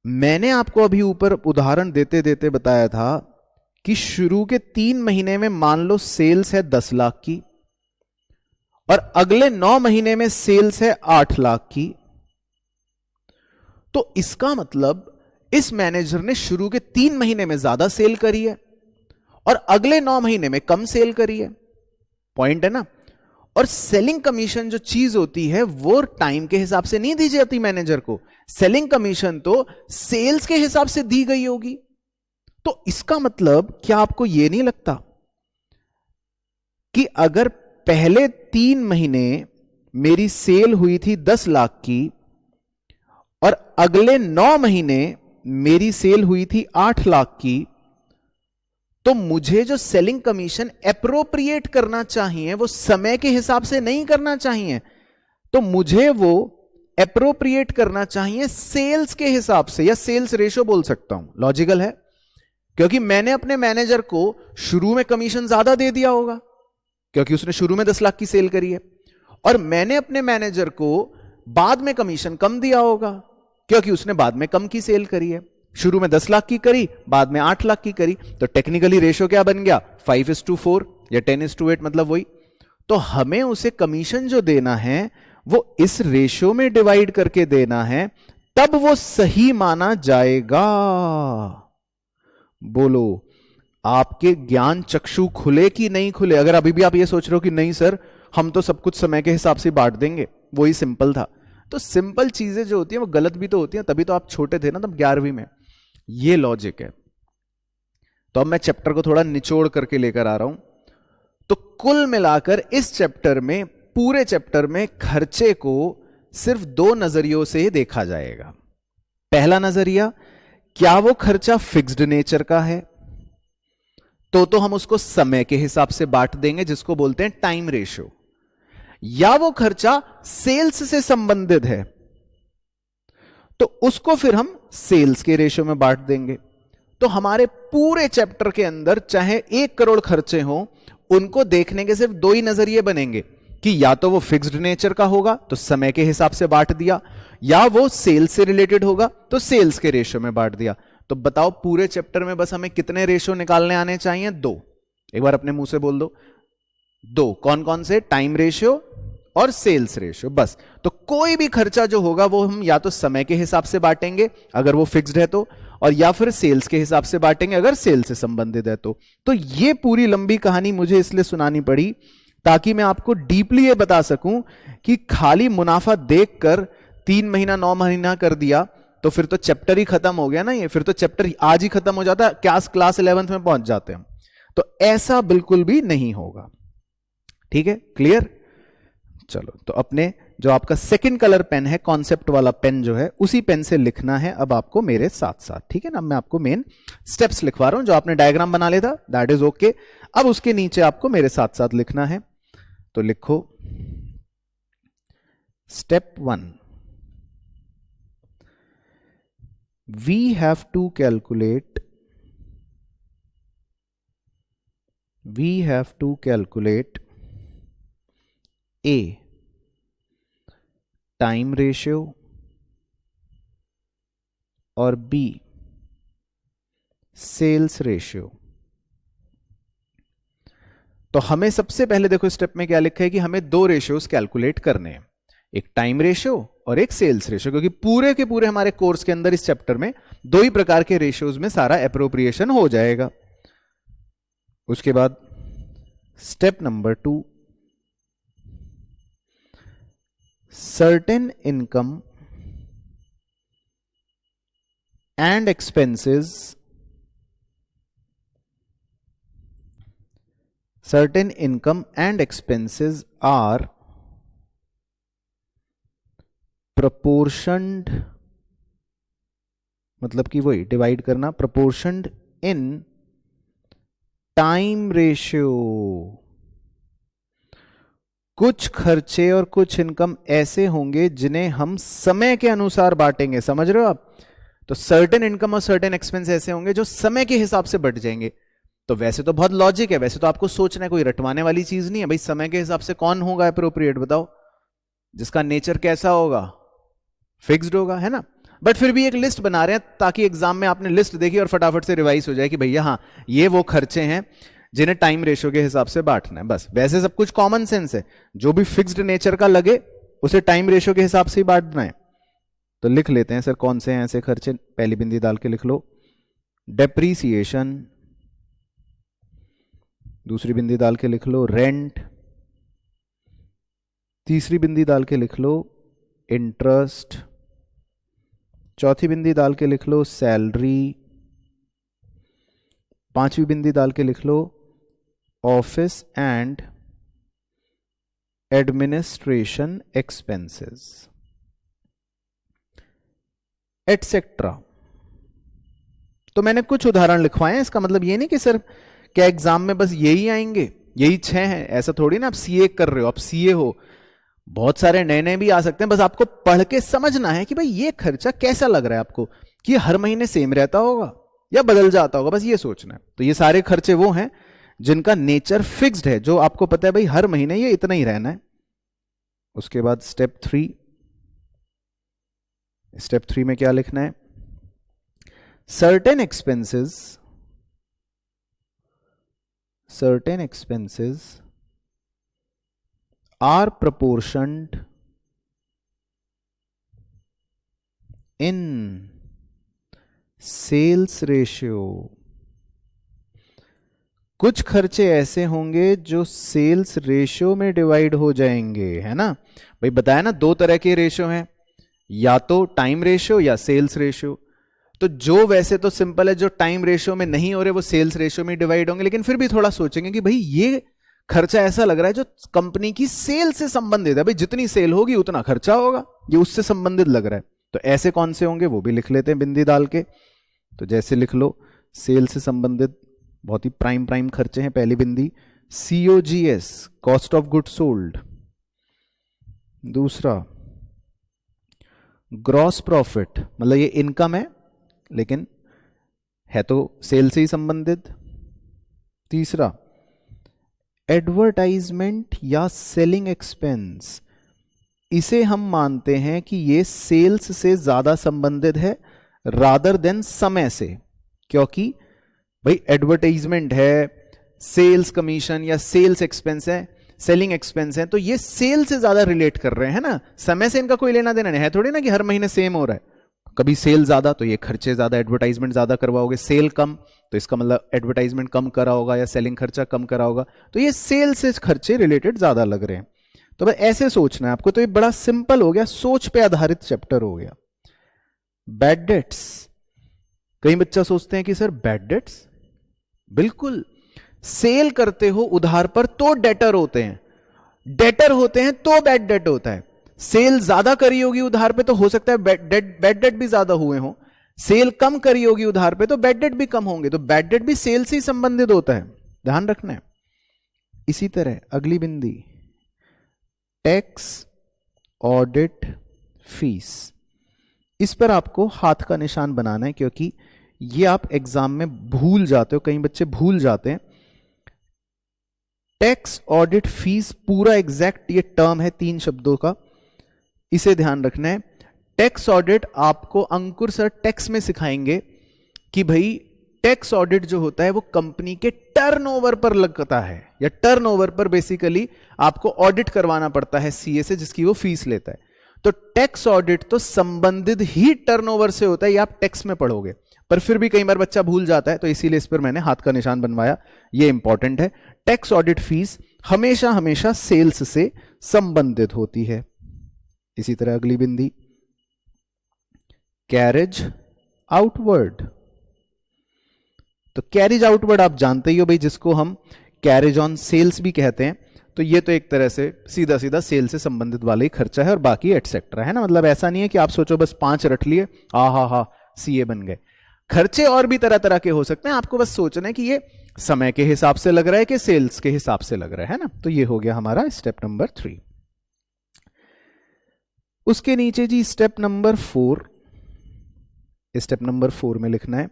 A: मैंने आपको अभी ऊपर उदाहरण देते देते बताया था कि शुरू के 3 महीने में मान लो सेल्स है 10 लाख की और अगले 9 महीने में सेल्स है 8 लाख की। तो इसका मतलब इस मैनेजर ने शुरू के 3 महीने में ज्यादा सेल करी है और अगले 9 महीने में कम सेल करी है। पॉइंट है ना? और सेलिंग कमीशन जो चीज होती है वो टाइम के हिसाब से नहीं दी जाती मैनेजर को। सेलिंग कमीशन तो सेल्स के हिसाब से दी गई होगी। तो इसका मतलब क्या आपको यह नहीं लगता कि अगर पहले 3 महीने मेरी सेल हुई थी 10 लाख की और अगले 9 महीने मेरी सेल हुई थी 8 लाख की, तो मुझे जो सेलिंग कमीशन एप्रोप्रिएट करना चाहिए वो समय के हिसाब से नहीं करना चाहिए, तो मुझे वो एप्रोप्रिएट करना चाहिए सेल्स के हिसाब से, या सेल्स रेशो बोल सकता हूं। लॉजिकल है, क्योंकि मैंने अपने मैनेजर को शुरू में कमीशन ज्यादा दे दिया होगा क्योंकि उसने शुरू में 10 लाख की सेल करी है, और मैंने अपने मैनेजर को बाद में कमीशन कम दिया होगा क्योंकि उसने बाद में कम की सेल करी है। शुरू में 10 लाख की करी, बाद में 8 लाख की करी, तो टेक्निकली रेशो क्या बन गया? 5:4 या 10:8, मतलब वही। तो हमें उसे कमीशन जो देना है वो इस रेशो में डिवाइड करके देना है, तब वो सही माना जाएगा। बोलो, आपके ज्ञान चक्षु खुले कि नहीं खुले? अगर अभी भी आप ये सोच रहे हो कि नहीं सर हम तो सब कुछ समय के हिसाब से बांट देंगे, वही सिंपल था, तो सिंपल चीजें जो होती हैं वो गलत भी तो होती हैं। तभी तो आप छोटे थे ना, तब 11वीं में। ये लॉजिक है। तो अब मैं चैप्टर को थोड़ा निचोड़ करके लेकर आ रहा हूं। तो कुल मिलाकर इस चैप्टर में, पूरे चैप्टर में खर्चे को सिर्फ 2 नजरियों से देखा जाएगा। पहला नजरिया, क्या वो खर्चा फिक्स्ड नेचर का है? तो हम उसको समय के हिसाब से बांट देंगे, जिसको बोलते हैं टाइम रेशियो। या वो खर्चा सेल्स से संबंधित है तो उसको फिर हम सेल्स के रेशियो में बांट देंगे। तो हमारे पूरे चैप्टर के अंदर चाहे 1 करोड़ खर्चे हों, उनको देखने के सिर्फ 2 ही नजरिए बनेंगे कि या तो वो फिक्स्ड नेचर का होगा तो समय के हिसाब से बांट दिया, या वो सेल्स से रिलेटेड होगा तो सेल्स के रेशियो में बांट दिया। तो बताओ पूरे चैप्टर में बस हमें कितने रेशियो निकालने आने चाहिए? 2। एक बार अपने मुंह से बोल दो, 2। कौन कौन से? टाइम रेशियो और सेल्स रेशियो, बस। तो कोई भी खर्चा जो होगा वो हम या तो समय के हिसाब से बांटेंगे अगर वो फिक्स्ड है तो, और या फिर सेल्स के हिसाब से बांटेंगे अगर सेल्स से संबंधित है तो ये पूरी लंबी कहानी मुझे इसलिए सुनानी पड़ी ताकि मैं आपको डीपली ये बता सकूं कि खाली मुनाफा देखकर 3 महीना 9 महीना कर दिया तो फिर तो चैप्टर ही खत्म हो गया ना, ये फिर तो चैप्टर आज ही खत्म हो जाता, क्लास 11th में पहुंच जाते हम। तो ऐसा बिल्कुल भी नहीं होगा। ठीक है, क्लियर? चलो, तो अपने जो आपका सेकंड कलर पेन है, कॉन्सेप्ट वाला पेन जो है, उसी पेन से लिखना है अब आपको मेरे साथ साथ। ठीक है ना, मैं आपको मेन स्टेप्स लिखवा रहा हूं। जो आपने डायग्राम बना लिया था दैट इज ओके, अब उसके नीचे आपको मेरे साथ साथ लिखना है। तो लिखो step 1, we have to calculate A, time ratio, और B, सेल्स रेशियो। तो हमें सबसे पहले देखो स्टेप में क्या लिखा है कि हमें 2 रेशियोज कैलकुलेट करने हैं, एक टाइम रेशियो और एक सेल्स रेशियो, क्योंकि पूरे के पूरे हमारे कोर्स के अंदर इस चैप्टर में 2 ही प्रकार के रेशियोज में सारा एप्रोप्रिएशन हो जाएगा। उसके बाद step number 2, certain income and expenses, certain income and expenses are proportioned, मतलब कि वही डिवाइड करना, proportioned in time ratio। कुछ खर्चे और कुछ इनकम ऐसे होंगे जिन्हें हम समय के अनुसार बांटेंगे, समझ रहे हो आप? तो सर्टेन इनकम और सर्टेन एक्सपेंस ऐसे होंगे जो समय के हिसाब से बढ़ जाएंगे। तो वैसे तो बहुत लॉजिक है, वैसे तो आपको सोचना है, कोई रटवाने वाली चीज नहीं है भाई। समय के हिसाब से कौन होगा एप्रोप्रिएट, बताओ? जिसका नेचर कैसा होगा? फिक्स्ड होगा, है ना? बट फिर भी एक लिस्ट बना रहे हैं ताकि एग्जाम में आपने लिस्ट देखी और फटाफट से रिवाइज हो जाए कि भैया हाँ ये वो खर्चे हैं जिन्हें टाइम रेशियो के हिसाब से बांटना है, बस। वैसे सब कुछ कॉमन सेंस है, जो भी फिक्स्ड नेचर का लगे उसे टाइम रेशियो के हिसाब से ही बांटना है। तो लिख लेते हैं सर कौन से हैं ऐसे खर्चे। पहली बिंदी डाल के लिख लो डेप्रीसिएशन, दूसरी बिंदी डाल के लिख लो रेंट, तीसरी बिंदी डाल के लिख लो इंटरेस्ट, चौथी बिंदी डाल के लिख लो सैलरी, पांचवी बिंदी डाल के लिख लो office and administration expenses etcetera. तो मैंने कुछ उदाहरण लिखवाए हैं, इसका मतलब ये नहीं कि सर क्या एग्जाम में बस यही आएंगे, यही 6 हैं, ऐसा थोड़ी ना। आप सीए कर रहे हो, आप सीए हो, बहुत सारे नए नए भी आ सकते हैं। बस आपको पढ़ के समझना है कि भाई ये खर्चा कैसा लग रहा है आपको, कि हर महीने सेम रहता होगा या बदल जाता होगा, बस ये सोचना है। तो ये सारे खर्चे वो हैं जिनका नेचर फिक्स्ड है, जो आपको पता है भाई हर महीने ये इतना ही रहना है। उसके बाद स्टेप 3, स्टेप 3 में क्या लिखना है? Certain expenses are proportioned in sales ratio। कुछ खर्चे ऐसे होंगे जो सेल्स रेशियो में डिवाइड हो जाएंगे, है ना भाई? बताया ना 2 तरह के रेशियो हैं, या तो टाइम रेशियो या सेल्स रेशियो। तो जो वैसे तो सिंपल है, जो टाइम रेशियो में नहीं हो रहे वो सेल्स रेशियो में डिवाइड होंगे, लेकिन फिर भी थोड़ा सोचेंगे कि भाई ये खर्चा ऐसा लग रहा है जो कंपनी की सेल से संबंधित है, भाई जितनी सेल होगी उतना खर्चा होगा, ये उससे संबंधित लग रहा है। तो ऐसे कौन से होंगे वो भी लिख लेते हैं बिंदी डाल के। तो जैसे लिख लो सेल से संबंधित बहुत ही प्राइम खर्चे हैं। पहली बिंदी COGS, cost of good sold. दूसरा ग्रॉस प्रॉफिट, मतलब ये इनकम है लेकिन है तो सेल से ही संबंधित। तीसरा एडवर्टाइजमेंट या सेलिंग एक्सपेंस, इसे हम मानते हैं कि ये सेल्स से ज्यादा संबंधित है रादर देन समय से, क्योंकि भाई एडवर्टाइजमेंट है, सेल्स कमीशन या सेल्स एक्सपेंस है, सेलिंग एक्सपेंस है, तो ये सेल से ज्यादा रिलेट कर रहे हैं ना, समय से इनका कोई लेना देना नहीं है। थोड़ी ना कि हर महीने सेम हो रहा है, कभी सेल ज्यादा तो ये खर्चे ज्यादा, एडवर्टाइजमेंट ज्यादा करवाओगे, सेल कम तो इसका मतलब एडवर्टाइजमेंट कम करा होगा या सेलिंग खर्चा कम करा होगा, तो ये सेल से खर्चे रिलेटेड ज्यादा लग रहे हैं। तो भाई ऐसे सोचना है आपको, तो ये बड़ा सिंपल हो गया, सोच पे आधारित चैप्टर हो गया। बैड डेट्स, कई बच्चा सोचते हैं कि सर बैड डेट्स, बिल्कुल सेल करते हो उधार पर तो डेटर होते हैं, डेटर होते हैं तो बैड डेट होता है। सेल ज्यादा करी होगी उधार पे तो हो सकता है बैड डेट भी ज्यादा हुए हो, सेल कम करी होगी उधार पे तो बैड डेट भी कम होंगे, तो बैड डेट भी सेल से ही संबंधित होता है, ध्यान रखना है। इसी तरह अगली बिंदी टैक्स ऑडिट फीस, इस पर आपको हाथ का निशान बनाना है क्योंकि ये आप एग्जाम में भूल जाते हो, कई बच्चे भूल जाते हैं। टैक्स ऑडिट फीस पूरा एग्जैक्ट ये टर्म है 3 शब्दों का, इसे ध्यान रखना है। टैक्स ऑडिट आपको अंकुर सर टैक्स में सिखाएंगे कि भाई टैक्स ऑडिट जो होता है वो कंपनी के टर्नओवर पर लगता है, या टर्नओवर पर बेसिकली आपको ऑडिट करवाना पड़ता है सीए से, जिसकी वो फीस लेता है। तो टैक्स ऑडिट तो संबंधित ही टर्नओवर से होता है, ये आप टैक्स में पढ़ोगे, पर फिर भी कई बार बच्चा भूल जाता है, तो इसीलिए इस पर मैंने हाथ का निशान बनवाया, ये इंपॉर्टेंट है। टैक्स ऑडिट फीस हमेशा हमेशा सेल्स से संबंधित होती है। इसी तरह अगली बिंदी कैरेज आउटवर्ड, तो कैरेज आउटवर्ड आप जानते ही हो भाई, जिसको हम कैरेज ऑन सेल्स भी कहते हैं। तो ये तो एक तरह से सीधा सीधा सेल से संबंधित वाला ही खर्चा है, और बाकी एटसेट्रा है ना, मतलब ऐसा नहीं है कि आप सोचो बस 5 रट लिए हा सीए बन गए। खर्चे और भी तरह तरह के हो सकते हैं, आपको बस सोचना है कि ये समय के हिसाब से लग रहा है कि सेल्स के हिसाब से लग रहा है ना। तो ये हो गया हमारा स्टेप नंबर 3। उसके नीचे जी स्टेप नंबर 4, स्टेप नंबर 4 में लिखना है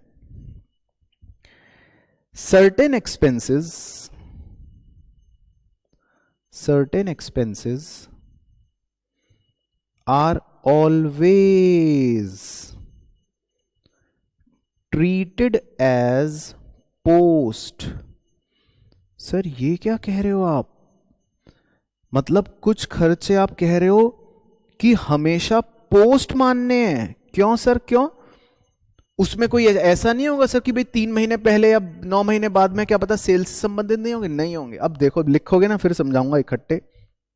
A: certain expenses are always treated as post। Sir ये क्या कह रहे हो आप, मतलब कुछ खर्चे आप कह रहे हो कि हमेशा पोस्ट मानने हैं? क्यों सर क्यों? उसमें कोई ऐसा नहीं होगा सर कि भाई 3 महीने पहले या 9 महीने बाद में क्या पता सेल्स से संबंधित नहीं होंगे? नहीं होंगे। अब देखो लिखोगे ना, फिर समझाऊंगा इकट्ठे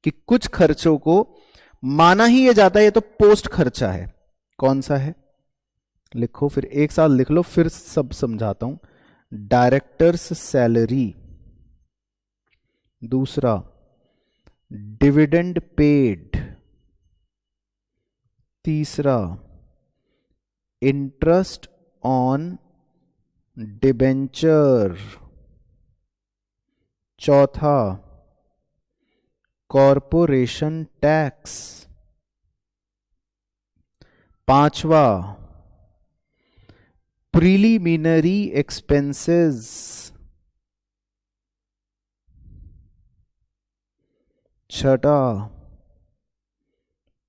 A: कि कुछ खर्चों को माना ही ये जाता है ये तो पोस्ट खर्चा है। कौन सा है लिखो, फिर एक साथ लिख लो, फिर सब समझाता हूं। डायरेक्टर्स सैलरी, दूसरा डिविडेंड पेड, तीसरा इंटरेस्ट ऑन डिबेंचर, चौथा कॉरपोरेशन टैक्स, पांचवा प्रीलिमिनरी एक्सपेंसेस, छठा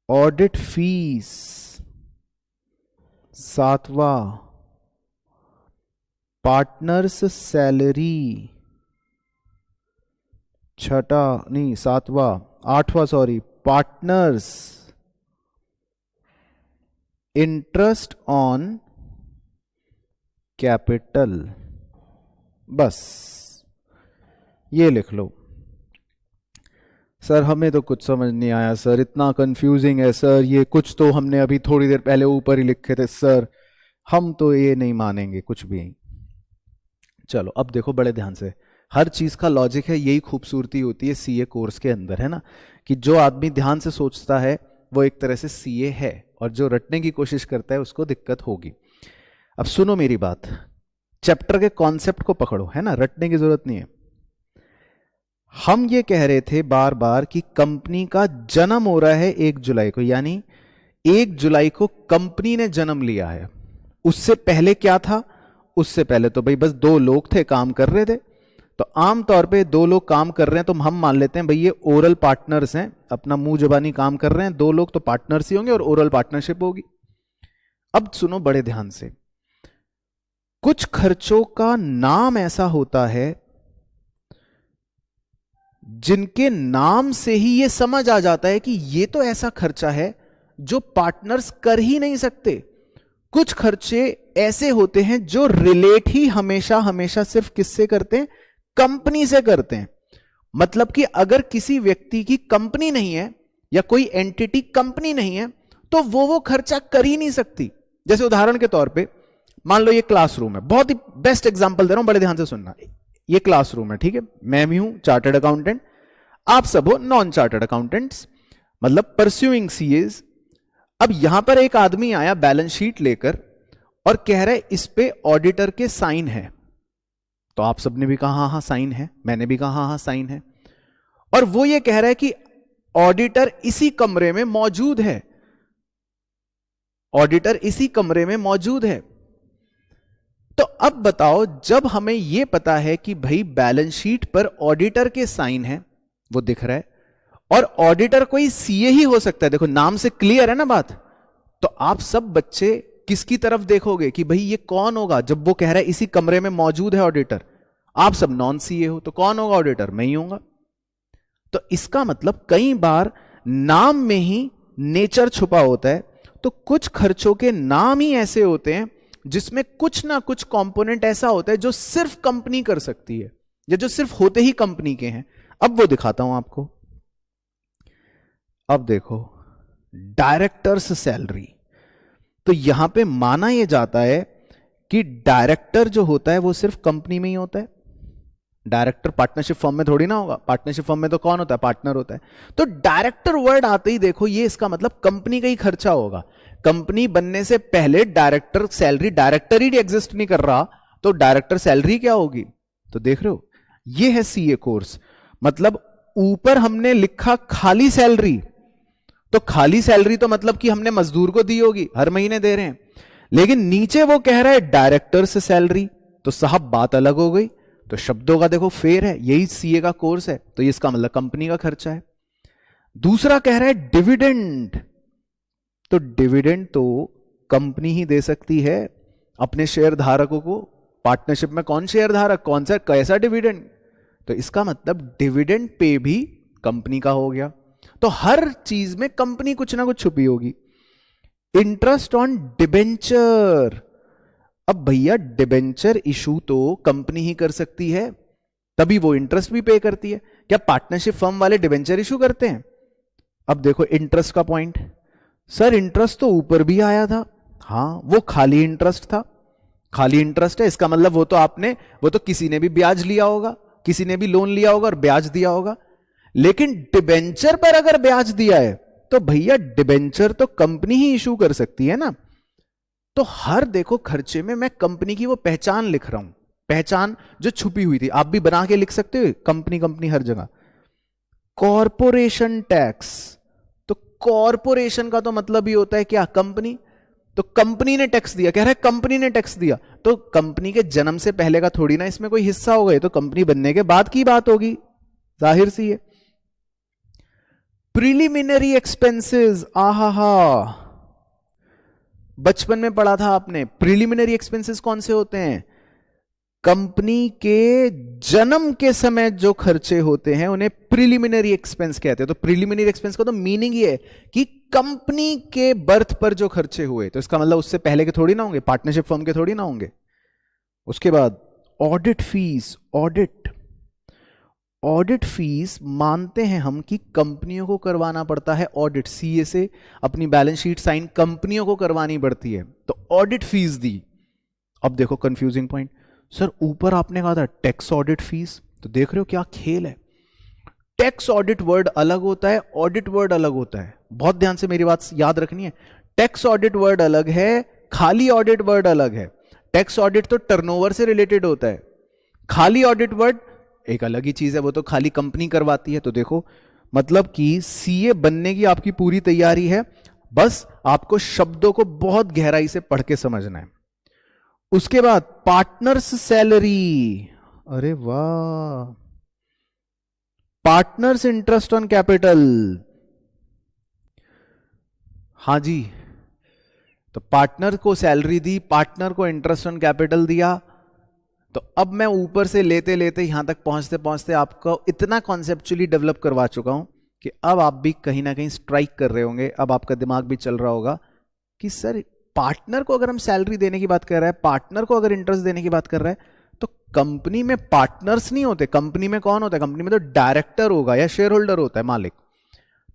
A: ऑडिट फीस, सातवां पार्टनर्स सैलरी, आठवां पार्टनर्स इंटरेस्ट ऑन कैपिटल। बस ये लिख लो। सर हमें तो कुछ समझ नहीं आया सर, इतना कंफ्यूजिंग है सर, ये कुछ तो हमने अभी थोड़ी देर पहले ऊपर ही लिखे थे सर, हम तो ये नहीं मानेंगे कुछ भी। चलो अब देखो बड़े ध्यान से, हर चीज का लॉजिक है, यही खूबसूरती होती है सीए कोर्स के अंदर, है ना, कि जो आदमी ध्यान से सोचता है वो एक तरह से सीए है, और जो रटने की कोशिश करता है उसको दिक्कत होगी। अब सुनो मेरी बात, चैप्टर के कॉन्सेप्ट को पकड़ो, है ना, रटने की जरूरत नहीं है। हम ये कह रहे थे बार बार कि कंपनी का जन्म हो रहा है 1 जुलाई को, यानी 1 जुलाई को कंपनी ने जन्म लिया है। उससे पहले क्या था? उससे पहले तो भाई बस 2 लोग थे, काम कर रहे थे। तो आमतौर पे 2 लोग काम कर रहे हैं तो हम मान लेते हैं भाई ये ओरल पार्टनर्स हैं, अपना मुंह जुबानी काम कर रहे हैं। 2 लोग तो पार्टनर्स ही होंगे और ओरल पार्टनरशिप होगी। अब सुनो बड़े ध्यान से, कुछ खर्चों का नाम ऐसा होता है जिनके नाम से ही ये समझ आ जाता है कि ये तो ऐसा खर्चा है जो पार्टनर्स कर ही नहीं सकते। कुछ खर्चे ऐसे होते हैं जो रिलेट ही हमेशा हमेशा सिर्फ किससे करते हैं? कंपनी से करते हैं। मतलब कि अगर किसी व्यक्ति की कंपनी नहीं है या कोई एंटिटी कंपनी नहीं है तो वो खर्चा कर ही नहीं सकती। जैसे उदाहरण के तौर पे मान लो ये क्लासरूम है, बहुत ही बेस्ट एग्जांपल दे रहा हूं, बड़े ध्यान से सुनना। ये क्लासरूम है, ठीक है, मैं भी हूं चार्टर्ड अकाउंटेंट, आप सब हो नॉन चार्टर्ड अकाउंटेंट्स, मतलब परस्यूइंग सीएज। अब यहां पर एक आदमी आया बैलेंस शीट लेकर और कह रहा है इस पे ऑडिटर के साइन है। तो आप सबने भी कहा हाँ हाँ साइन है, मैंने भी कहा हाँ हाँ साइन है। और वो ये कह रहा है कि ऑडिटर इसी कमरे में मौजूद है, ऑडिटर इसी कमरे में मौजूद है। तो अब बताओ, जब हमें यह पता है कि भाई बैलेंस शीट पर ऑडिटर के साइन है, वो दिख रहा है, और ऑडिटर कोई सीए ही हो सकता है, देखो नाम से क्लियर है ना बात, तो आप सब बच्चे किसकी तरफ देखोगे कि भाई ये कौन होगा? जब वो कह रहा है इसी कमरे में मौजूद है ऑडिटर, आप सब नॉन सीए हो, तो कौन होगा ऑडिटर? मैं ही होऊंगा। तो इसका मतलब कई बार नाम में ही नेचर छुपा होता है। तो कुछ खर्चों के नाम ही ऐसे होते हैं जिसमें कुछ ना कुछ कंपोनेंट ऐसा होता है जो सिर्फ कंपनी कर सकती है या जो सिर्फ होते ही कंपनी के हैं। अब वो दिखाता हूं आपको। अब देखो, डायरेक्टर्स सैलरी, तो यहां पे माना यह जाता है कि डायरेक्टर जो होता है वो सिर्फ कंपनी में ही होता है। डायरेक्टर पार्टनरशिप फर्म में थोड़ी ना होगा, पार्टनरशिप फर्म में तो कौन होता है? पार्टनर होता है। तो डायरेक्टर वर्ड आते ही देखो ये इसका मतलब कंपनी का ही खर्चा होगा। कंपनी बनने से पहले डायरेक्टर सैलरी, डायरेक्टर ही एग्जिस्ट नहीं कर रहा तो डायरेक्टर सैलरी क्या होगी? तो देख रहे हो, ये है सीए कोर्स। मतलब ऊपर हमने लिखा खाली सैलरी, तो खाली सैलरी तो मतलब कि हमने मजदूर को दी होगी, हर महीने दे रहे हैं। लेकिन नीचे वो कह रहा है डायरेक्टर से सैलरी, तो साहब बात अलग हो गई। तो शब्दों का देखो फेर है, यही सीए का कोर्स है, तो इसका मतलब कंपनी का खर्चा है। दूसरा कह रहा है डिविडेंड, तो डिविडेंड तो कंपनी ही दे सकती है अपने शेयर धारकों को। पार्टनरशिप में कौन शेयर धारक, कौन सा कैसा डिविडेंड? तो इसका मतलब डिविडेंड पे भी कंपनी का हो गया। तो हर चीज में कंपनी कुछ ना कुछ छुपी होगी। इंटरेस्ट ऑन डिबेंचर, अब भैया डिबेंचर इशू तो कंपनी ही कर सकती है, तभी वो इंटरेस्ट भी पे करती है। क्या पार्टनरशिप फर्म वाले डिबेंचर इशू करते हैं? अब देखो इंटरेस्ट का पॉइंट, सर इंटरेस्ट तो ऊपर भी आया था, हाँ वो खाली इंटरेस्ट था, खाली इंटरेस्ट है, इसका मतलब वो तो किसी ने भी ब्याज लिया होगा, किसी ने भी लोन लिया होगा और ब्याज दिया होगा। लेकिन डिबेंचर पर अगर ब्याज दिया है तो भैया डिबेंचर तो कंपनी ही इशू कर सकती है ना। तो हर देखो खर्चे में मैं कंपनी की वो पहचान लिख रहा हूं, पहचान जो छुपी हुई थी, आप भी बना के लिख सकते हो, कंपनी कंपनी हर जगह। कॉरपोरेशन टैक्स, तो कॉरपोरेशन का तो मतलब ही होता है क्या? कंपनी। तो कंपनी ने टैक्स दिया, कह रहा है कंपनी ने टैक्स दिया, तो कंपनी के जन्म से पहले का थोड़ी ना इसमें कोई हिस्सा होगा, ये तो कंपनी बनने के बाद की बात होगी, जाहिर सी है। प्रिलिमिनरी एक्सपेंसेस, आहा, बचपन में पढ़ा था आपने, प्रिलिमिनरी एक्सपेंसेस कौन से होते हैं? कंपनी के जन्म के समय जो खर्चे होते हैं उन्हें प्रिलिमिनरी एक्सपेंस कहते हैं। तो प्रिलिमिनरी एक्सपेंस का तो मीनिंग ये है कि कंपनी के बर्थ पर जो खर्चे हुए, तो इसका मतलब उससे पहले के थोड़ी ना होंगे, पार्टनरशिप फर्म के थोड़ी ना होंगे। उसके बाद ऑडिट फीस, ऑडिट फीस मानते हैं हम कि कंपनियों को करवाना पड़ता है ऑडिट, सीए से अपनी बैलेंस शीट साइन कंपनियों को करवानी पड़ती है, तो ऑडिट फीस दी। अब देखो कंफ्यूजिंग पॉइंट, सर ऊपर आपने कहा था टैक्स ऑडिट फीस, तो देख रहे हो क्या खेल है। टैक्स ऑडिट वर्ड अलग होता है, ऑडिट वर्ड अलग होता है, बहुत ध्यान से मेरी बात याद रखनी है। टैक्स ऑडिट वर्ड अलग है, खाली ऑडिट वर्ड अलग है। टैक्स ऑडिट तो टर्नओवर से रिलेटेड होता है, खाली ऑडिट वर्ड एक अलग ही चीज है, वो तो खाली कंपनी करवाती है। तो देखो मतलब कि सीए बनने की आपकी पूरी तैयारी है, बस आपको शब्दों को बहुत गहराई से पढ़ के समझना है। उसके बाद पार्टनर्स सैलरी, अरे वाह, पार्टनर्स इंटरेस्ट ऑन कैपिटल, हां जी, तो पार्टनर को सैलरी दी, पार्टनर को इंटरेस्ट ऑन कैपिटल दिया। तो अब मैं ऊपर से लेते लेते यहां तक पहुंचते पहुंचते आपको इतना कॉन्सेप्चुअली डेवलप करवा चुका हूं कि अब आप भी कहीं ना कहीं स्ट्राइक कर रहे होंगे, अब आपका दिमाग भी चल रहा होगा कि सर पार्टनर को अगर हम सैलरी देने की बात कर रहे हैं, पार्टनर को अगर इंटरेस्ट देने की बात कर रहे हैं, तो कंपनी में पार्टनर्स नहीं होते, कंपनी में कौन होता है? कंपनी में तो डायरेक्टर होगा या शेयर होल्डर होता है, मालिक।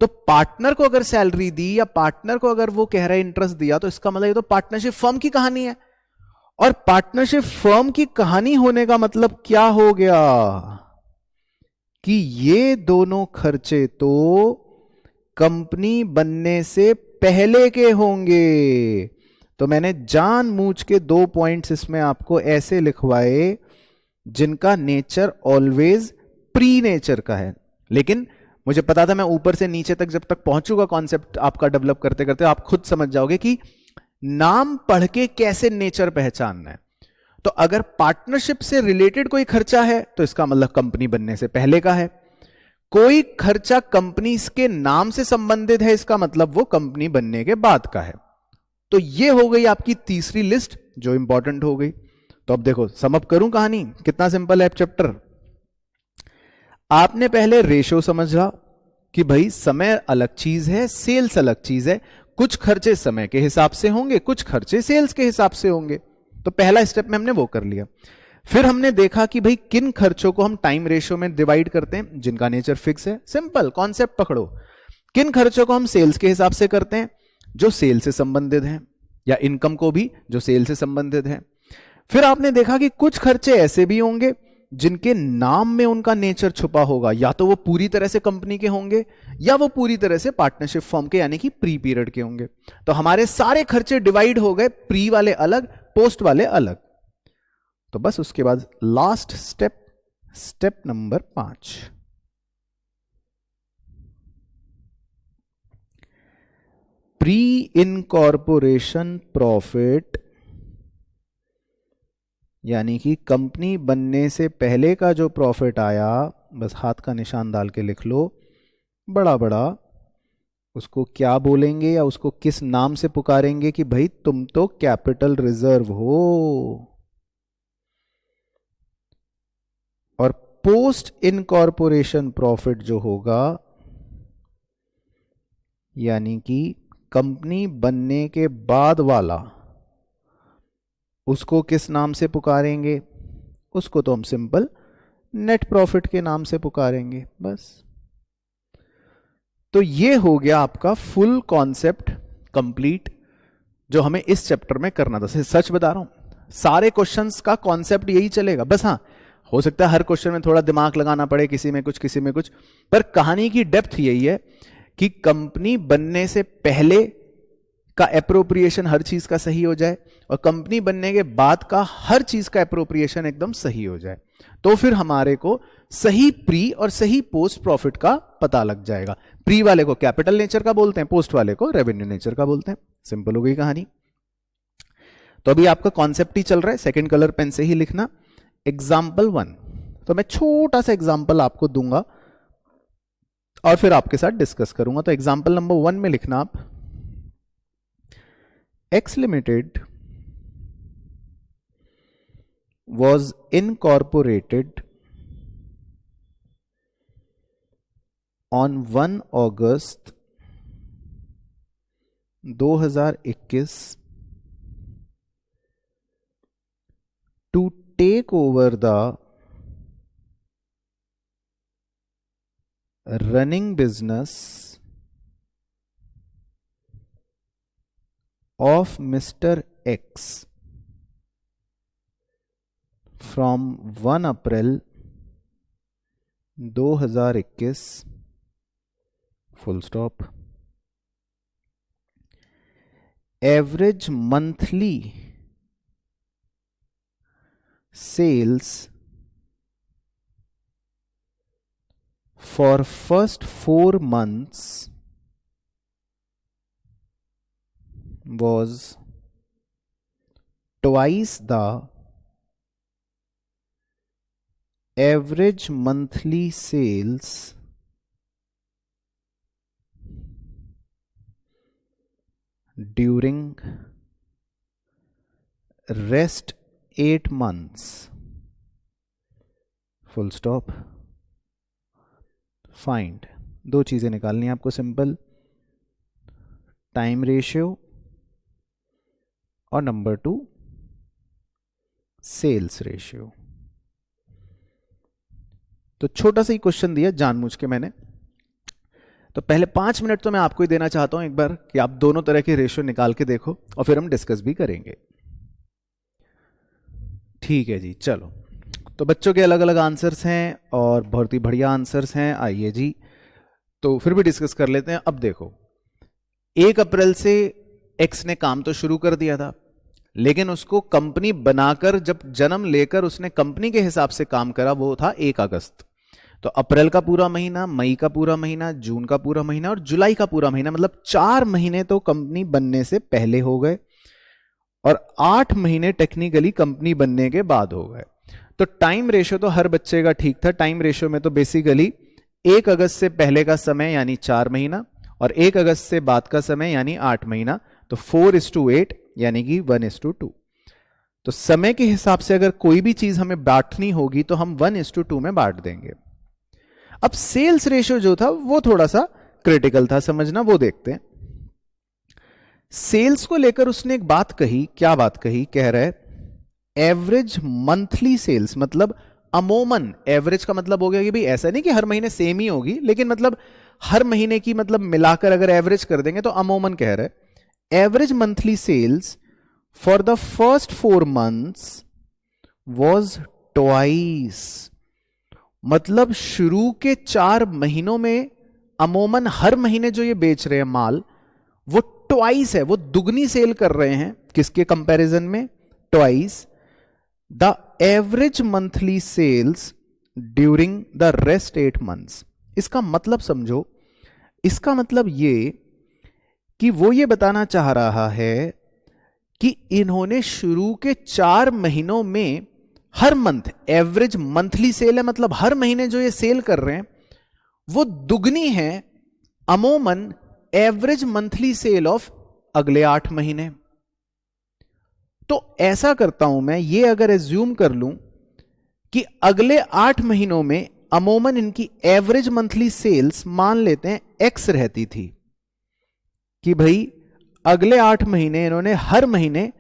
A: तो पार्टनर को अगर सैलरी दी या पार्टनर को अगर वो कह रहे हैं इंटरेस्ट दिया, तो इसका मतलब ये तो पार्टनरशिप फर्म की कहानी है। और पार्टनरशिप फर्म की कहानी होने का मतलब क्या हो गया कि ये दोनों खर्चे तो कंपनी बनने से पहले के होंगे। तो मैंने जानबूझ के 2 पॉइंट्स इसमें आपको ऐसे लिखवाए जिनका नेचर ऑलवेज प्री नेचर का है, लेकिन मुझे पता था मैं ऊपर से नीचे तक जब तक पहुंचूंगा कॉन्सेप्ट आपका डेवलप करते करते आप खुद समझ जाओगे कि नाम पढ़ के कैसे नेचर पहचानना है। तो अगर पार्टनरशिप से रिलेटेड कोई खर्चा है तो इसका मतलब कंपनी बनने से पहले का है, कोई खर्चा कंपनी के नाम से संबंधित है, इसका मतलब वो कंपनी बनने के बाद का है। तो ये हो गई आपकी तीसरी लिस्ट जो इंपॉर्टेंट हो गई। तो अब देखो सम अप करूं कहानी, कितना सिंपल है चैप्टर। आपने पहले रेशो समझा कि भाई समय अलग चीज है, सेल्स अलग चीज है, कुछ खर्चे समय के हिसाब से होंगे, कुछ खर्चे सेल्स के हिसाब से होंगे। तो पहला स्टेप में हमने वो कर लिया। फिर हमने देखा कि भाई किन खर्चों को हम टाइम रेशो में डिवाइड करते हैं जिनका नेचर फिक्स है, सिंपल कॉन्सेप्ट पकड़ो। किन खर्चों को हम सेल्स के हिसाब से करते हैं जो सेल से संबंधित हैं, या इनकम को भी जो सेल से संबंधित है। फिर आपने देखा कि कुछ खर्चे ऐसे भी होंगे जिनके नाम में उनका नेचर छुपा होगा, या तो वो पूरी तरह से कंपनी के होंगे या वो पूरी तरह से पार्टनरशिप फर्म के यानी कि प्री पीरियड के होंगे। तो हमारे सारे खर्चे डिवाइड हो गए, प्री वाले अलग, पोस्ट वाले अलग। तो बस उसके बाद last step, step number 5, pre incorporation profit, यानी कि कंपनी बनने से पहले का जो प्रॉफिट आया, बस हाथ का निशान डाल के लिख लो बड़ा बड़ा, उसको क्या बोलेंगे या उसको किस नाम से पुकारेंगे कि भाई तुम तो कैपिटल रिजर्व हो। और पोस्ट इनकॉर्पोरेशन प्रॉफिट जो होगा, यानी कि कंपनी बनने के बाद वाला, उसको किस नाम से पुकारेंगे? उसको तो हम सिंपल नेट प्रॉफिट के नाम से पुकारेंगे बस। तो ये हो गया आपका फुल कॉन्सेप्ट कंप्लीट जो हमें इस चैप्टर में करना था। सच बता रहा हूं, सारे क्वेश्चंस का कॉन्सेप्ट यही चलेगा, बस हाँ हो सकता है हर क्वेश्चन में थोड़ा दिमाग लगाना पड़े, किसी में कुछ किसी में कुछ, पर कहानी की डेप्थ यही है कि कंपनी बनने से पहले का एप्रोप्रिएशन हर चीज का सही हो जाए और कंपनी बनने के बाद का हर चीज का एप्रोप्रिएशन एकदम सही हो जाए। तो फिर हमारे को सही प्री और सही पोस्ट प्रॉफिट का पता लग जाएगा। प्री वाले को कैपिटल नेचर का बोलते हैं, पोस्ट वाले को रेवेन्यू नेचर का बोलते हैं। सिंपल हो गई कहानी। तो अभी आपका कॉन्सेप्ट ही चल रहा है, सेकंड कलर पेन से ही लिखना। एग्जाम्पल 1, तो मैं छोटा सा एग्जाम्पल आपको दूंगा और फिर आपके साथ डिस्कस करूंगा। तो एग्जाम्पल नंबर 1 में लिखना आप, X Limited was incorporated on 1 August 2021 to take over the running business of Mr. X from 1 April 2021 full stop. Average monthly sales for first 4 months was twice the average monthly sales during rest 8 months, full stop. Find, दो चीजें निकालनी है आपको सिंपल, टाइम रेशियो और नंबर 2 सेल्स रेशियो। तो छोटा सा ही क्वेश्चन दिया जानबूझ के मैंने, तो पहले 5 मिनट तो मैं आपको ही देना चाहता हूं एक बार कि आप दोनों तरह के रेशियो निकाल के देखो और फिर हम डिस्कस भी करेंगे। ठीक है जी, चलो। तो बच्चों के अलग अलग आंसर्स हैं और बहुत ही बढ़िया आंसर्स हैं। आइए जी, तो फिर भी डिस्कस कर लेते हैं। अब देखो, 1 अप्रैल से एक्स ने काम तो शुरू कर दिया था, लेकिन उसको कंपनी बनाकर जब जन्म लेकर उसने कंपनी के हिसाब से काम करा वो था 1 अगस्त। तो अप्रैल का पूरा महीना, मई का पूरा महीना, जून का पूरा महीना और जुलाई का पूरा महीना, मतलब 4 महीने तो कंपनी बनने से पहले हो गए और 8 महीने टेक्निकली कंपनी बनने के बाद हो गए। तो टाइम रेशियो तो हर बच्चे का ठीक था। टाइम रेशियो में तो बेसिकली 1 अगस्त से पहले का समय यानी 4 महीना और 1 अगस्त से बाद का समय यानी 8 महीना, तो 4:8 यानी कि 1:2। तो समय के हिसाब से अगर कोई भी चीज हमें बांटनी होगी तो हम 1:2 में बांट देंगे। अब सेल्स रेशियो जो था वो थोड़ा सा क्रिटिकल था, समझना, वो देखते हैं। सेल्स को लेकर उसने एक बात कही, क्या बात कही, कह रहा है एवरेज मंथली सेल्स, मतलब अमूमन, एवरेज का मतलब हो गया कि भाई ऐसा नहीं कि हर महीने सेम ही होगी, लेकिन मतलब हर महीने की मतलब मिलाकर अगर एवरेज कर देंगे तो अमूमन कह रहा है average monthly sales for the first 4 months was twice. मतलब शुरू के 4 महीनों में अमूमन हर महीने जो ये बेच रहे हैं माल वो ट्वाइस है, वो दुगनी सेल कर रहे हैं। किसके कंपैरिजन में? Twice the average monthly sales during the rest 8 months. इसका मतलब समझो, इसका मतलब ये कि वो ये बताना चाह रहा है कि इन्होंने शुरू के 4 महीनों में हर मंथ एवरेज मंथली सेल है, मतलब हर महीने जो ये सेल कर रहे हैं वो दुगनी है अमूमन एवरेज मंथली सेल ऑफ अगले 8 महीने। तो ऐसा करता हूं मैं, ये अगर एज्यूम कर लूं कि अगले 8 महीनों में अमूमन इनकी एवरेज मंथली सेल्स मान लेते हैं एक्स रहती थी, कि भाई अगले 8 महीने इन्होंने हर महीने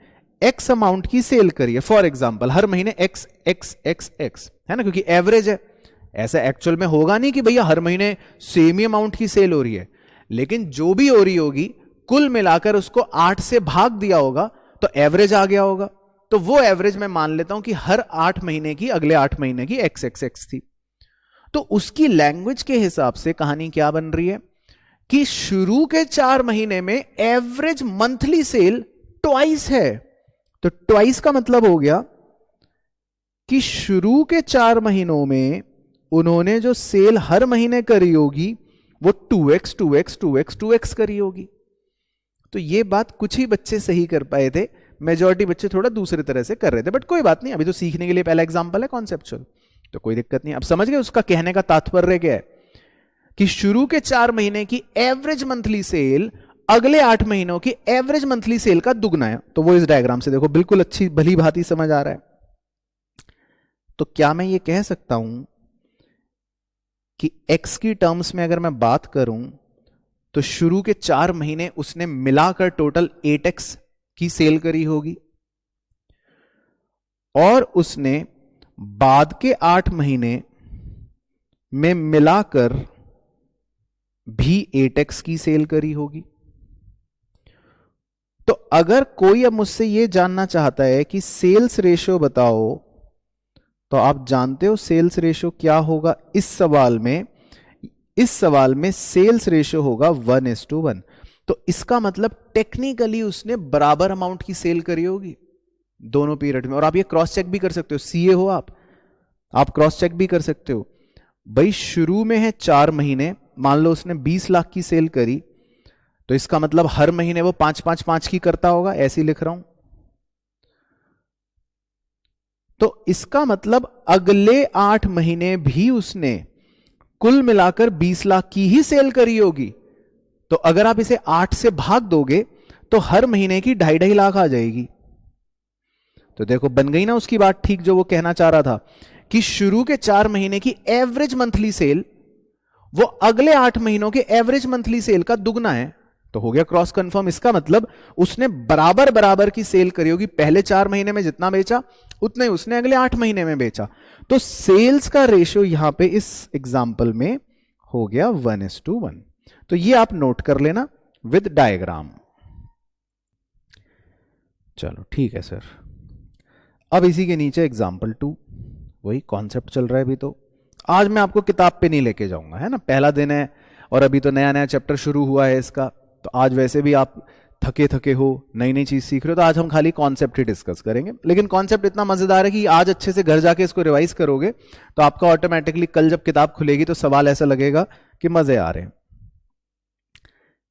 A: एक्स अमाउंट की सेल करी है। फॉर एग्जाम्पल हर महीने एक्स एक्स एक्स एक्स, है ना, क्योंकि एवरेज है। ऐसा एक्चुअल में होगा नहीं कि भैया हर महीने सेम ही अमाउंट की सेल हो रही है, लेकिन जो भी हो रही होगी कुल मिलाकर उसको 8 से भाग दिया होगा तो एवरेज आ गया होगा। तो वो एवरेज मैं मान लेता हूं कि हर 8 महीने की, अगले 8 महीने की एक्स एक्स एक्स थी। तो उसकी लैंग्वेज के हिसाब से कहानी क्या बन रही है कि शुरू के 4 महीने में एवरेज मंथली सेल ट्वाइस है। तो ट्वाइस का मतलब हो गया कि शुरू के 4 महीनों में उन्होंने जो सेल हर महीने करी होगी वो 2x 2x 2x 2x करी होगी। तो ये बात कुछ ही बच्चे सही कर पाए थे, मेजॉरिटी बच्चे थोड़ा दूसरे तरह से कर रहे थे, बट कोई बात नहीं, अभी तो सीखने के लिए पहला एग्जांपल है कॉन्सेप्चुअल, तो कोई दिक्कत नहीं। अब समझ गए उसका कहने का तात्पर्य क्या है कि शुरू के 4 महीने की एवरेज मंथली सेल अगले 8 महीनों की एवरेज मंथली सेल का दुगना है। तो वो इस डायग्राम से देखो बिल्कुल अच्छी भली भांति समझ आ रहा है। तो क्या मैं ये कह सकता हूं कि x की टर्म्स में अगर मैं बात करूं तो शुरू के 4 महीने उसने मिलाकर टोटल 8x की सेल करी होगी और उसने बाद के 8 महीने में मिलाकर भी 8x की सेल करी होगी। तो अगर कोई अब मुझसे यह जानना चाहता है कि सेल्स रेशियो बताओ, तो आप जानते हो सेल्स रेशियो क्या होगा इस सवाल में। इस सवाल में सेल्स रेशियो होगा 1:1। तो इसका मतलब टेक्निकली उसने बराबर अमाउंट की सेल करी होगी। दोनों पीरियड में। और आप ये क्रॉस चेक भी कर सकते हो, सीए हो आप क्रॉस चेक भी कर सकते हो। भाई शुरू में है 4 महीने, मान लो उसने 20 लाख की सेल करी, तो इसका मतलब हर महीने वो 5-5-5 की करता होगा, ऐसे ही लिख रहा हूं। तो इसका मतलब अगले 8 महीने भी उसने कुल मिलाकर 20 लाख की ही सेल करी होगी। तो अगर आप इसे 8 से भाग दोगे तो हर महीने की 2.5 लाख आ जाएगी। तो देखो बन गई ना उसकी बात ठीक, जो वो कहना चाह रहा था कि शुरू के 4 महीने की एवरेज मंथली सेल वो अगले 8 महीनों के एवरेज मंथली सेल का दुगना है। तो हो गया क्रॉस कंफर्म। इसका मतलब उसने बराबर बराबर की सेल करी होगी, पहले 4 महीने में जितना बेचा उतने उसने अगले 8 महीने में बेचा। तो सेल्स का रेशियो यहां पे इस एग्जांपल में हो गया 1:1। तो ये आप नोट कर लेना विद डायग्राम। चलो ठीक है सर। अब इसी के नीचे एग्जांपल 2, वही कॉन्सेप्ट चल रहा है अभी। तो आज मैं आपको किताब पे नहीं लेके जाऊंगा, है ना, पहला दिन है और अभी तो नया नया चैप्टर शुरू हुआ है इसका। तो आज वैसे भी आप थके थके हो, नई नई चीज सीख रहे हो, तो आज हम खाली कॉन्सेप्ट ही डिस्कस करेंगे। लेकिन कॉन्सेप्ट इतना मजेदार है कि आज अच्छे से घर जाके इसको रिवाइज करोगे तो आपका ऑटोमेटिकली कल जब किताब खुलेगी तो सवाल ऐसा लगेगा कि मजे आ रहे हैं।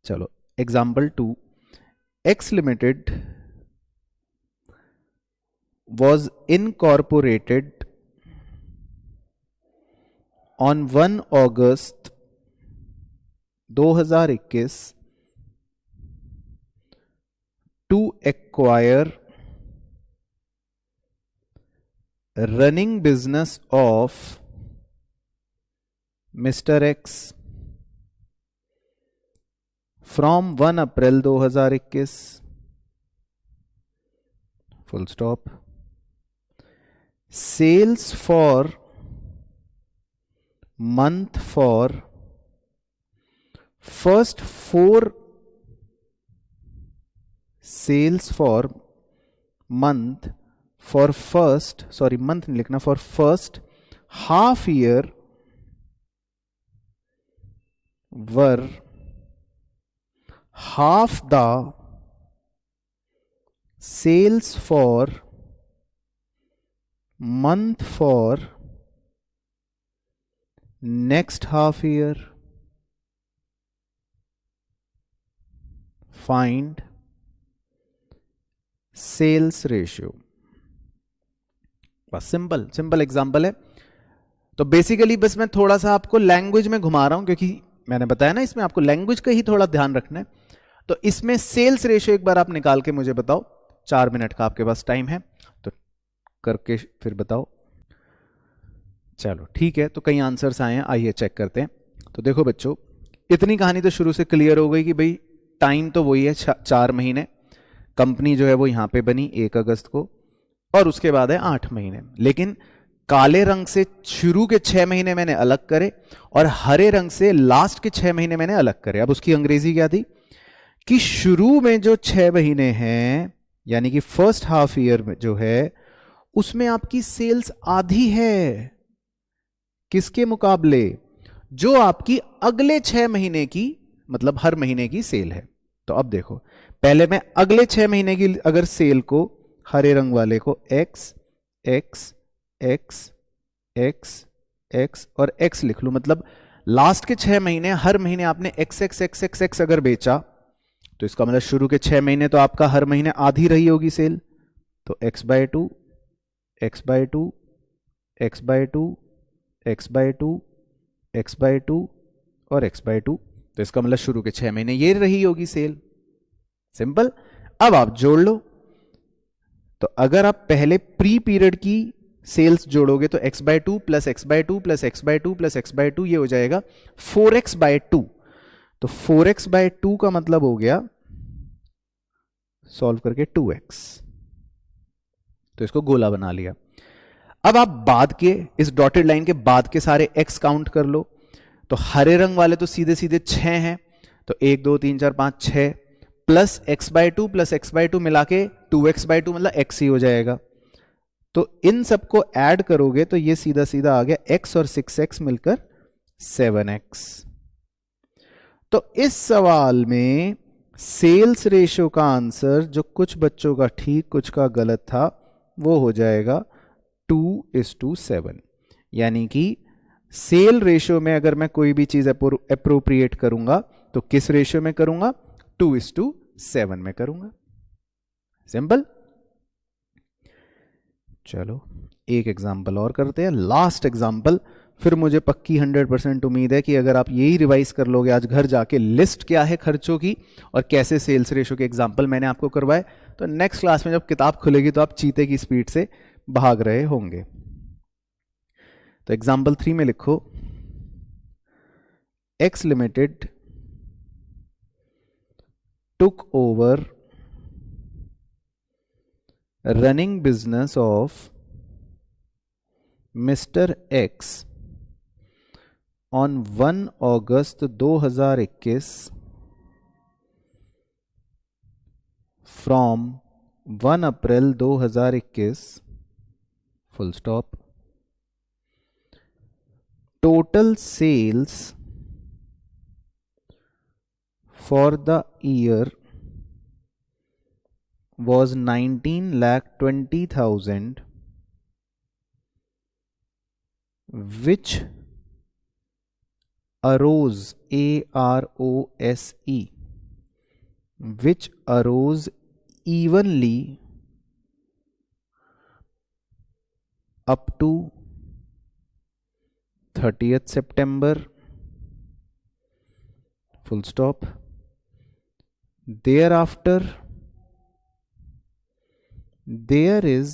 A: चलो example 2, x limited was incorporated on 1 August 2021 to acquire running business of Mr. X from 1 April 2021 full stop. Sales for month for first 4 sales for month for first, sorry month नहीं लिखना, for first half year were half the sales for month for next half year. Find sales ratio. बस सिंपल सिंपल एग्जांपल है। तो बेसिकली बस मैं थोड़ा सा आपको लैंग्वेज में घुमा रहा हूं, क्योंकि मैंने बताया ना इसमें आपको लैंग्वेज का ही थोड़ा ध्यान रखना है। तो इसमें सेल्स रेशियो एक बार आप निकाल के मुझे बताओ, 4 मिनट का आपके पास टाइम है, तो करके फिर बताओ। चलो ठीक है, तो कई आंसर्स आए हैं, आइए चेक करते हैं। तो देखो बच्चों, इतनी कहानी तो शुरू से क्लियर हो गई कि भाई टाइम तो वही है 4 महीने। कंपनी जो है वो यहां पे बनी 1 अगस्त को, और उसके बाद है 8 महीने। लेकिन काले रंग से शुरू के 6 महीने मैंने अलग करे और हरे रंग से लास्ट के 6 महीने मैंने अलग करे। अब उसकी अंग्रेजी क्या थी कि शुरू में जो 6 महीने हैं, यानी कि फर्स्ट हाफ ईयर में जो है, उसमें आपकी सेल्स आधी है। किसके मुकाबले? जो आपकी अगले 6 महीने की, मतलब हर महीने की सेल है। तो अब देखो, पहले मैं अगले 6 महीने की अगर सेल को, हरे रंग वाले को x x x x x और x लिख लूं, मतलब लास्ट के 6 महीने हर महीने आपने x x x x x अगर बेचा, तो इसका मतलब शुरू के 6 महीने तो आपका हर महीने आधी रही होगी सेल। तो x/2 x/2 x/2 x/2 x/2 और x/2, तो इसका मतलब शुरू के 6 महीने ये रही होगी सेल। सिंपल। अब आप जोड़ लो, तो अगर आप पहले प्री पीरियड की सेल्स जोड़ोगे तो x/2 plus x/2 plus x/2 plus x/2 ये हो जाएगा 4x/2। तो 4x/2 का मतलब हो गया, सॉल्व करके 2x, तो इसको गोला बना लिया। अब आप बाद के इस डॉटेड लाइन के बाद के सारे x काउंट कर लो। तो हरे रंग वाले तो सीधे सीधे 6 हैं, तो 1 2 3 4 5 6 प्लस x/2 प्लस x/2 मिला के 2x/2 मतलब x ही हो जाएगा। तो इन सबको ऐड करोगे तो ये सीधा सीधा आ गया x और 6x मिलकर 7x। तो इस सवाल में सेल्स रेशियो का आंसर जो कुछ बच्चों का ठीक कुछ का गलत था वो हो जाएगा 2:7। यानी कि सेल रेशियो में अगर मैं कोई भी चीज अप्रोप्रिएट करूंगा तो किस रेशियो में करूंगा? 2:7 में करूंगा। सिंपल। चलो एक एग्जाम्पल और करते हैं, लास्ट एग्जाम्पल। फिर मुझे पक्की 100% उम्मीद है कि अगर आप यही रिवाइज कर लोगे आज घर जाके, लिस्ट क्या है खर्चों की और कैसे सेल्स रेशियो के एग्जाम्पल मैंने आपको करवाए, तो नेक्स्ट क्लास में जब किताब खुलेगी तो आप चीते की स्पीड से भाग रहे होंगे। तो एग्जाम्पल 3 में लिखो, X limited took over running business of mister X on 1 August 2021 from 1 April 2021 full stop. Total sales for the year was 19,20,000 which arose AROSE which arose evenly up to 30th September full stop. Thereafter there is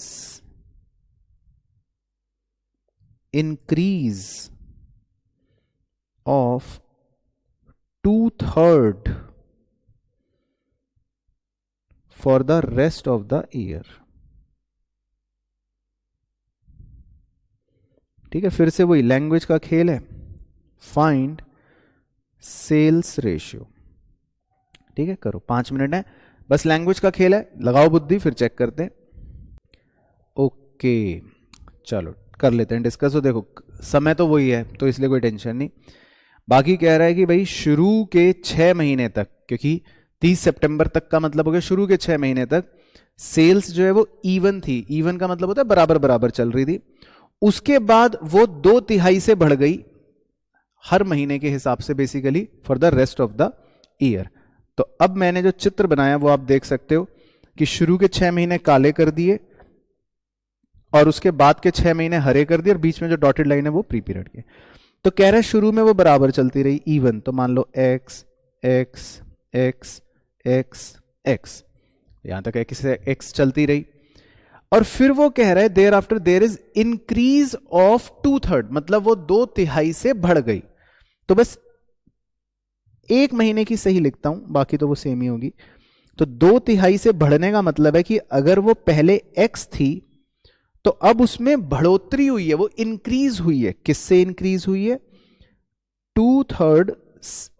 A: increase of 2/3 for the rest of the year। ठीक है, फिर से वही लैंग्वेज का खेल है। Find sales ratio. ठीक है, करो, 5 मिनट है बस, लैंग्वेज का खेल है, लगाओ बुद्धि, फिर चेक करते हैं। ओके चलो कर लेते हैं डिस्कस। तो देखो समय तो वही है तो इसलिए कोई टेंशन नहीं। बाकी कह रहा है कि भाई शुरू के 6 महीने तक, क्योंकि 30 सितंबर तक का मतलब हो गया शुरू के 6 महीने तक सेल्स जो है वो इवन थी। इवन का मतलब होता है बराबर बराबर चल रही थी। उसके बाद वो 2/3 से बढ़ गई हर महीने के हिसाब से, basically for the rest of the year. तो अब मैंने जो चित्र बनाया वो आप देख सकते हो कि शुरू के 6 महीने काले कर दिए और उसके बाद के 6 महीने हरे कर दिए और बीच में जो डॉटेड लाइन है वो प्री पीरियड के। तो कह रहा है शुरू में वो बराबर चलती रही इवन, तो मान लो x x x x x, यहां तक x से x चलती रही। और फिर वो कह रहा है thereafter there is increase of 2/3, मतलब वो 2/3 से बढ़ गई। तो बस 1 महीने की सही लिखता हूं, बाकी तो वो सेम ही होगी। तो 2/3 से बढ़ने का मतलब है कि अगर वो पहले x थी तो अब उसमें बढ़ोतरी हुई है, वो इंक्रीज हुई है। किससे इंक्रीज हुई है? 2/3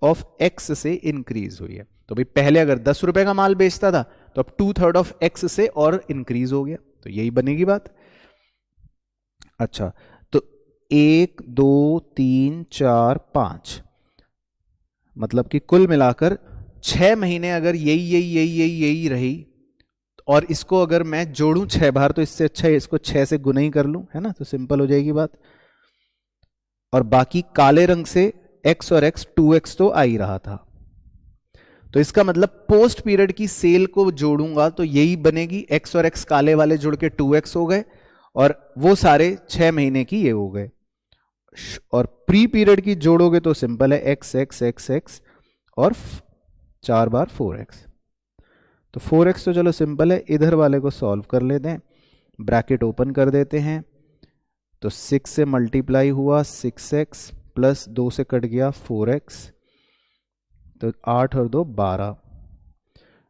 A: ऑफ x से इंक्रीज हुई है। तो भाई पहले अगर 10 रुपए का माल बेचता था तो अब 2/3 ऑफ x से और इंक्रीज हो गया, तो यही बनेगी बात। अच्छा, तो 1 2 3 4 5, मतलब कि कुल मिलाकर 6 महीने अगर यही रही, और इसको अगर मैं जोड़ूं 6 बार तो इससे अच्छा है इसको 6 से गुना ही कर लूं, है ना, तो सिंपल हो जाएगी बात। और बाकी काले रंग से x और x 2x तो आ ही रहा था, तो इसका मतलब पोस्ट पीरियड की सेल को जोड़ूंगा तो यही बनेगी। x और x काले वाले जुड़ के 2x हो गए और वो सारे 6 महीने की ये हो गए। और प्री पीरियड की जोड़ोगे तो सिंपल है x x x x और 4 बार 4x। तो 4x तो चलो सिंपल है, इधर वाले को सॉल्व कर लेते हैं, ब्रैकेट ओपन कर देते हैं। तो 6 से मल्टीप्लाई हुआ 6x प्लस 2 से कट गया 4x, तो 8 और 2 12।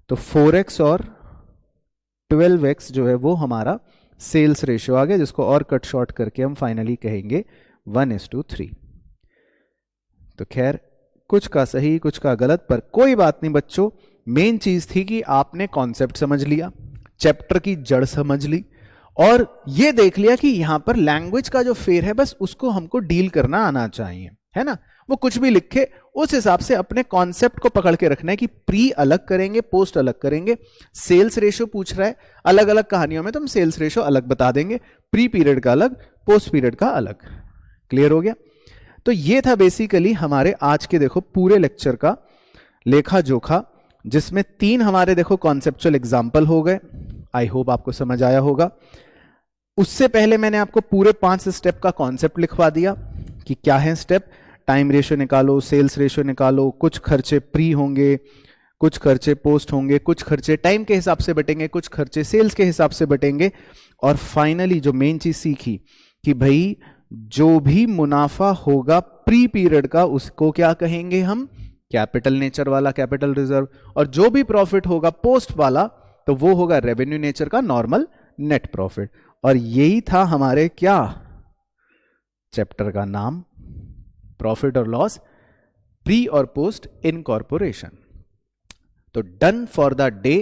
A: तो 4x और 12x जो है वो हमारा सेल्स रेशियो आ गया, जिसको और कट शॉर्ट करके हम फाइनली कहेंगे 1:3। तो खैर कुछ का सही कुछ का गलत, पर कोई बात नहीं बच्चों। मेन चीज थी कि आपने कॉन्सेप्ट समझ लिया, चैप्टर की जड़ समझ ली, और ये देख लिया कि यहां पर लैंग्वेज का जो फेर है बस उसको हमको डील करना आना चाहिए, है ना। वो कुछ भी लिखे, उस हिसाब से अपने कॉन्सेप्ट को पकड़ के रखना है कि प्री अलग करेंगे, पोस्ट अलग करेंगे। सेल्स रेशियो पूछ रहा है, अलग अलग कहानियों में तो हम सेल्स रेशियो अलग बता देंगे, प्री पीरियड का अलग, पोस्ट पीरियड का अलग। क्लियर हो गया? तो ये था बेसिकली हमारे आज के देखो पूरे लेक्चर का लेखा जोखा, जिसमें 3 हमारे देखो कॉन्सेप्चुअल एग्जाम्पल हो गए। आई होप आपको समझ आया होगा। उससे पहले मैंने आपको पूरे 5 स्टेप का कॉन्सेप्ट लिखवा दिया कि क्या है स्टेप। टाइम रेशियो निकालो, सेल्स रेशियो निकालो, कुछ खर्चे प्री होंगे, कुछ खर्चे पोस्ट होंगे, कुछ खर्चे टाइम के हिसाब से बटेंगे, कुछ खर्चे सेल्स के हिसाब से बटेंगे। और फाइनली जो मेन चीज सीखी कि भाई जो भी मुनाफा होगा प्री पीरियड का उसको क्या कहेंगे हम, कैपिटल नेचर वाला, कैपिटल रिजर्व। और जो भी प्रॉफिट होगा पोस्ट वाला तो वो होगा रेवेन्यू नेचर का, नॉर्मल नेट प्रॉफिट। और यही था हमारे क्या चैप्टर का नाम, प्रॉफिट और लॉस प्री और पोस्ट इनकॉर्पोरेशन। तो डन फॉर द डे।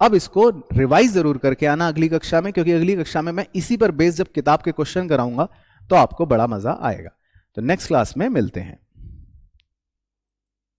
A: अब इसको रिवाइज जरूर करके आना अगली कक्षा में, क्योंकि अगली कक्षा में मैं इसी पर बेस्ड जब किताब के क्वेश्चन कराऊंगा तो आपको बड़ा मजा आएगा। तो नेक्स्ट क्लास में मिलते हैं।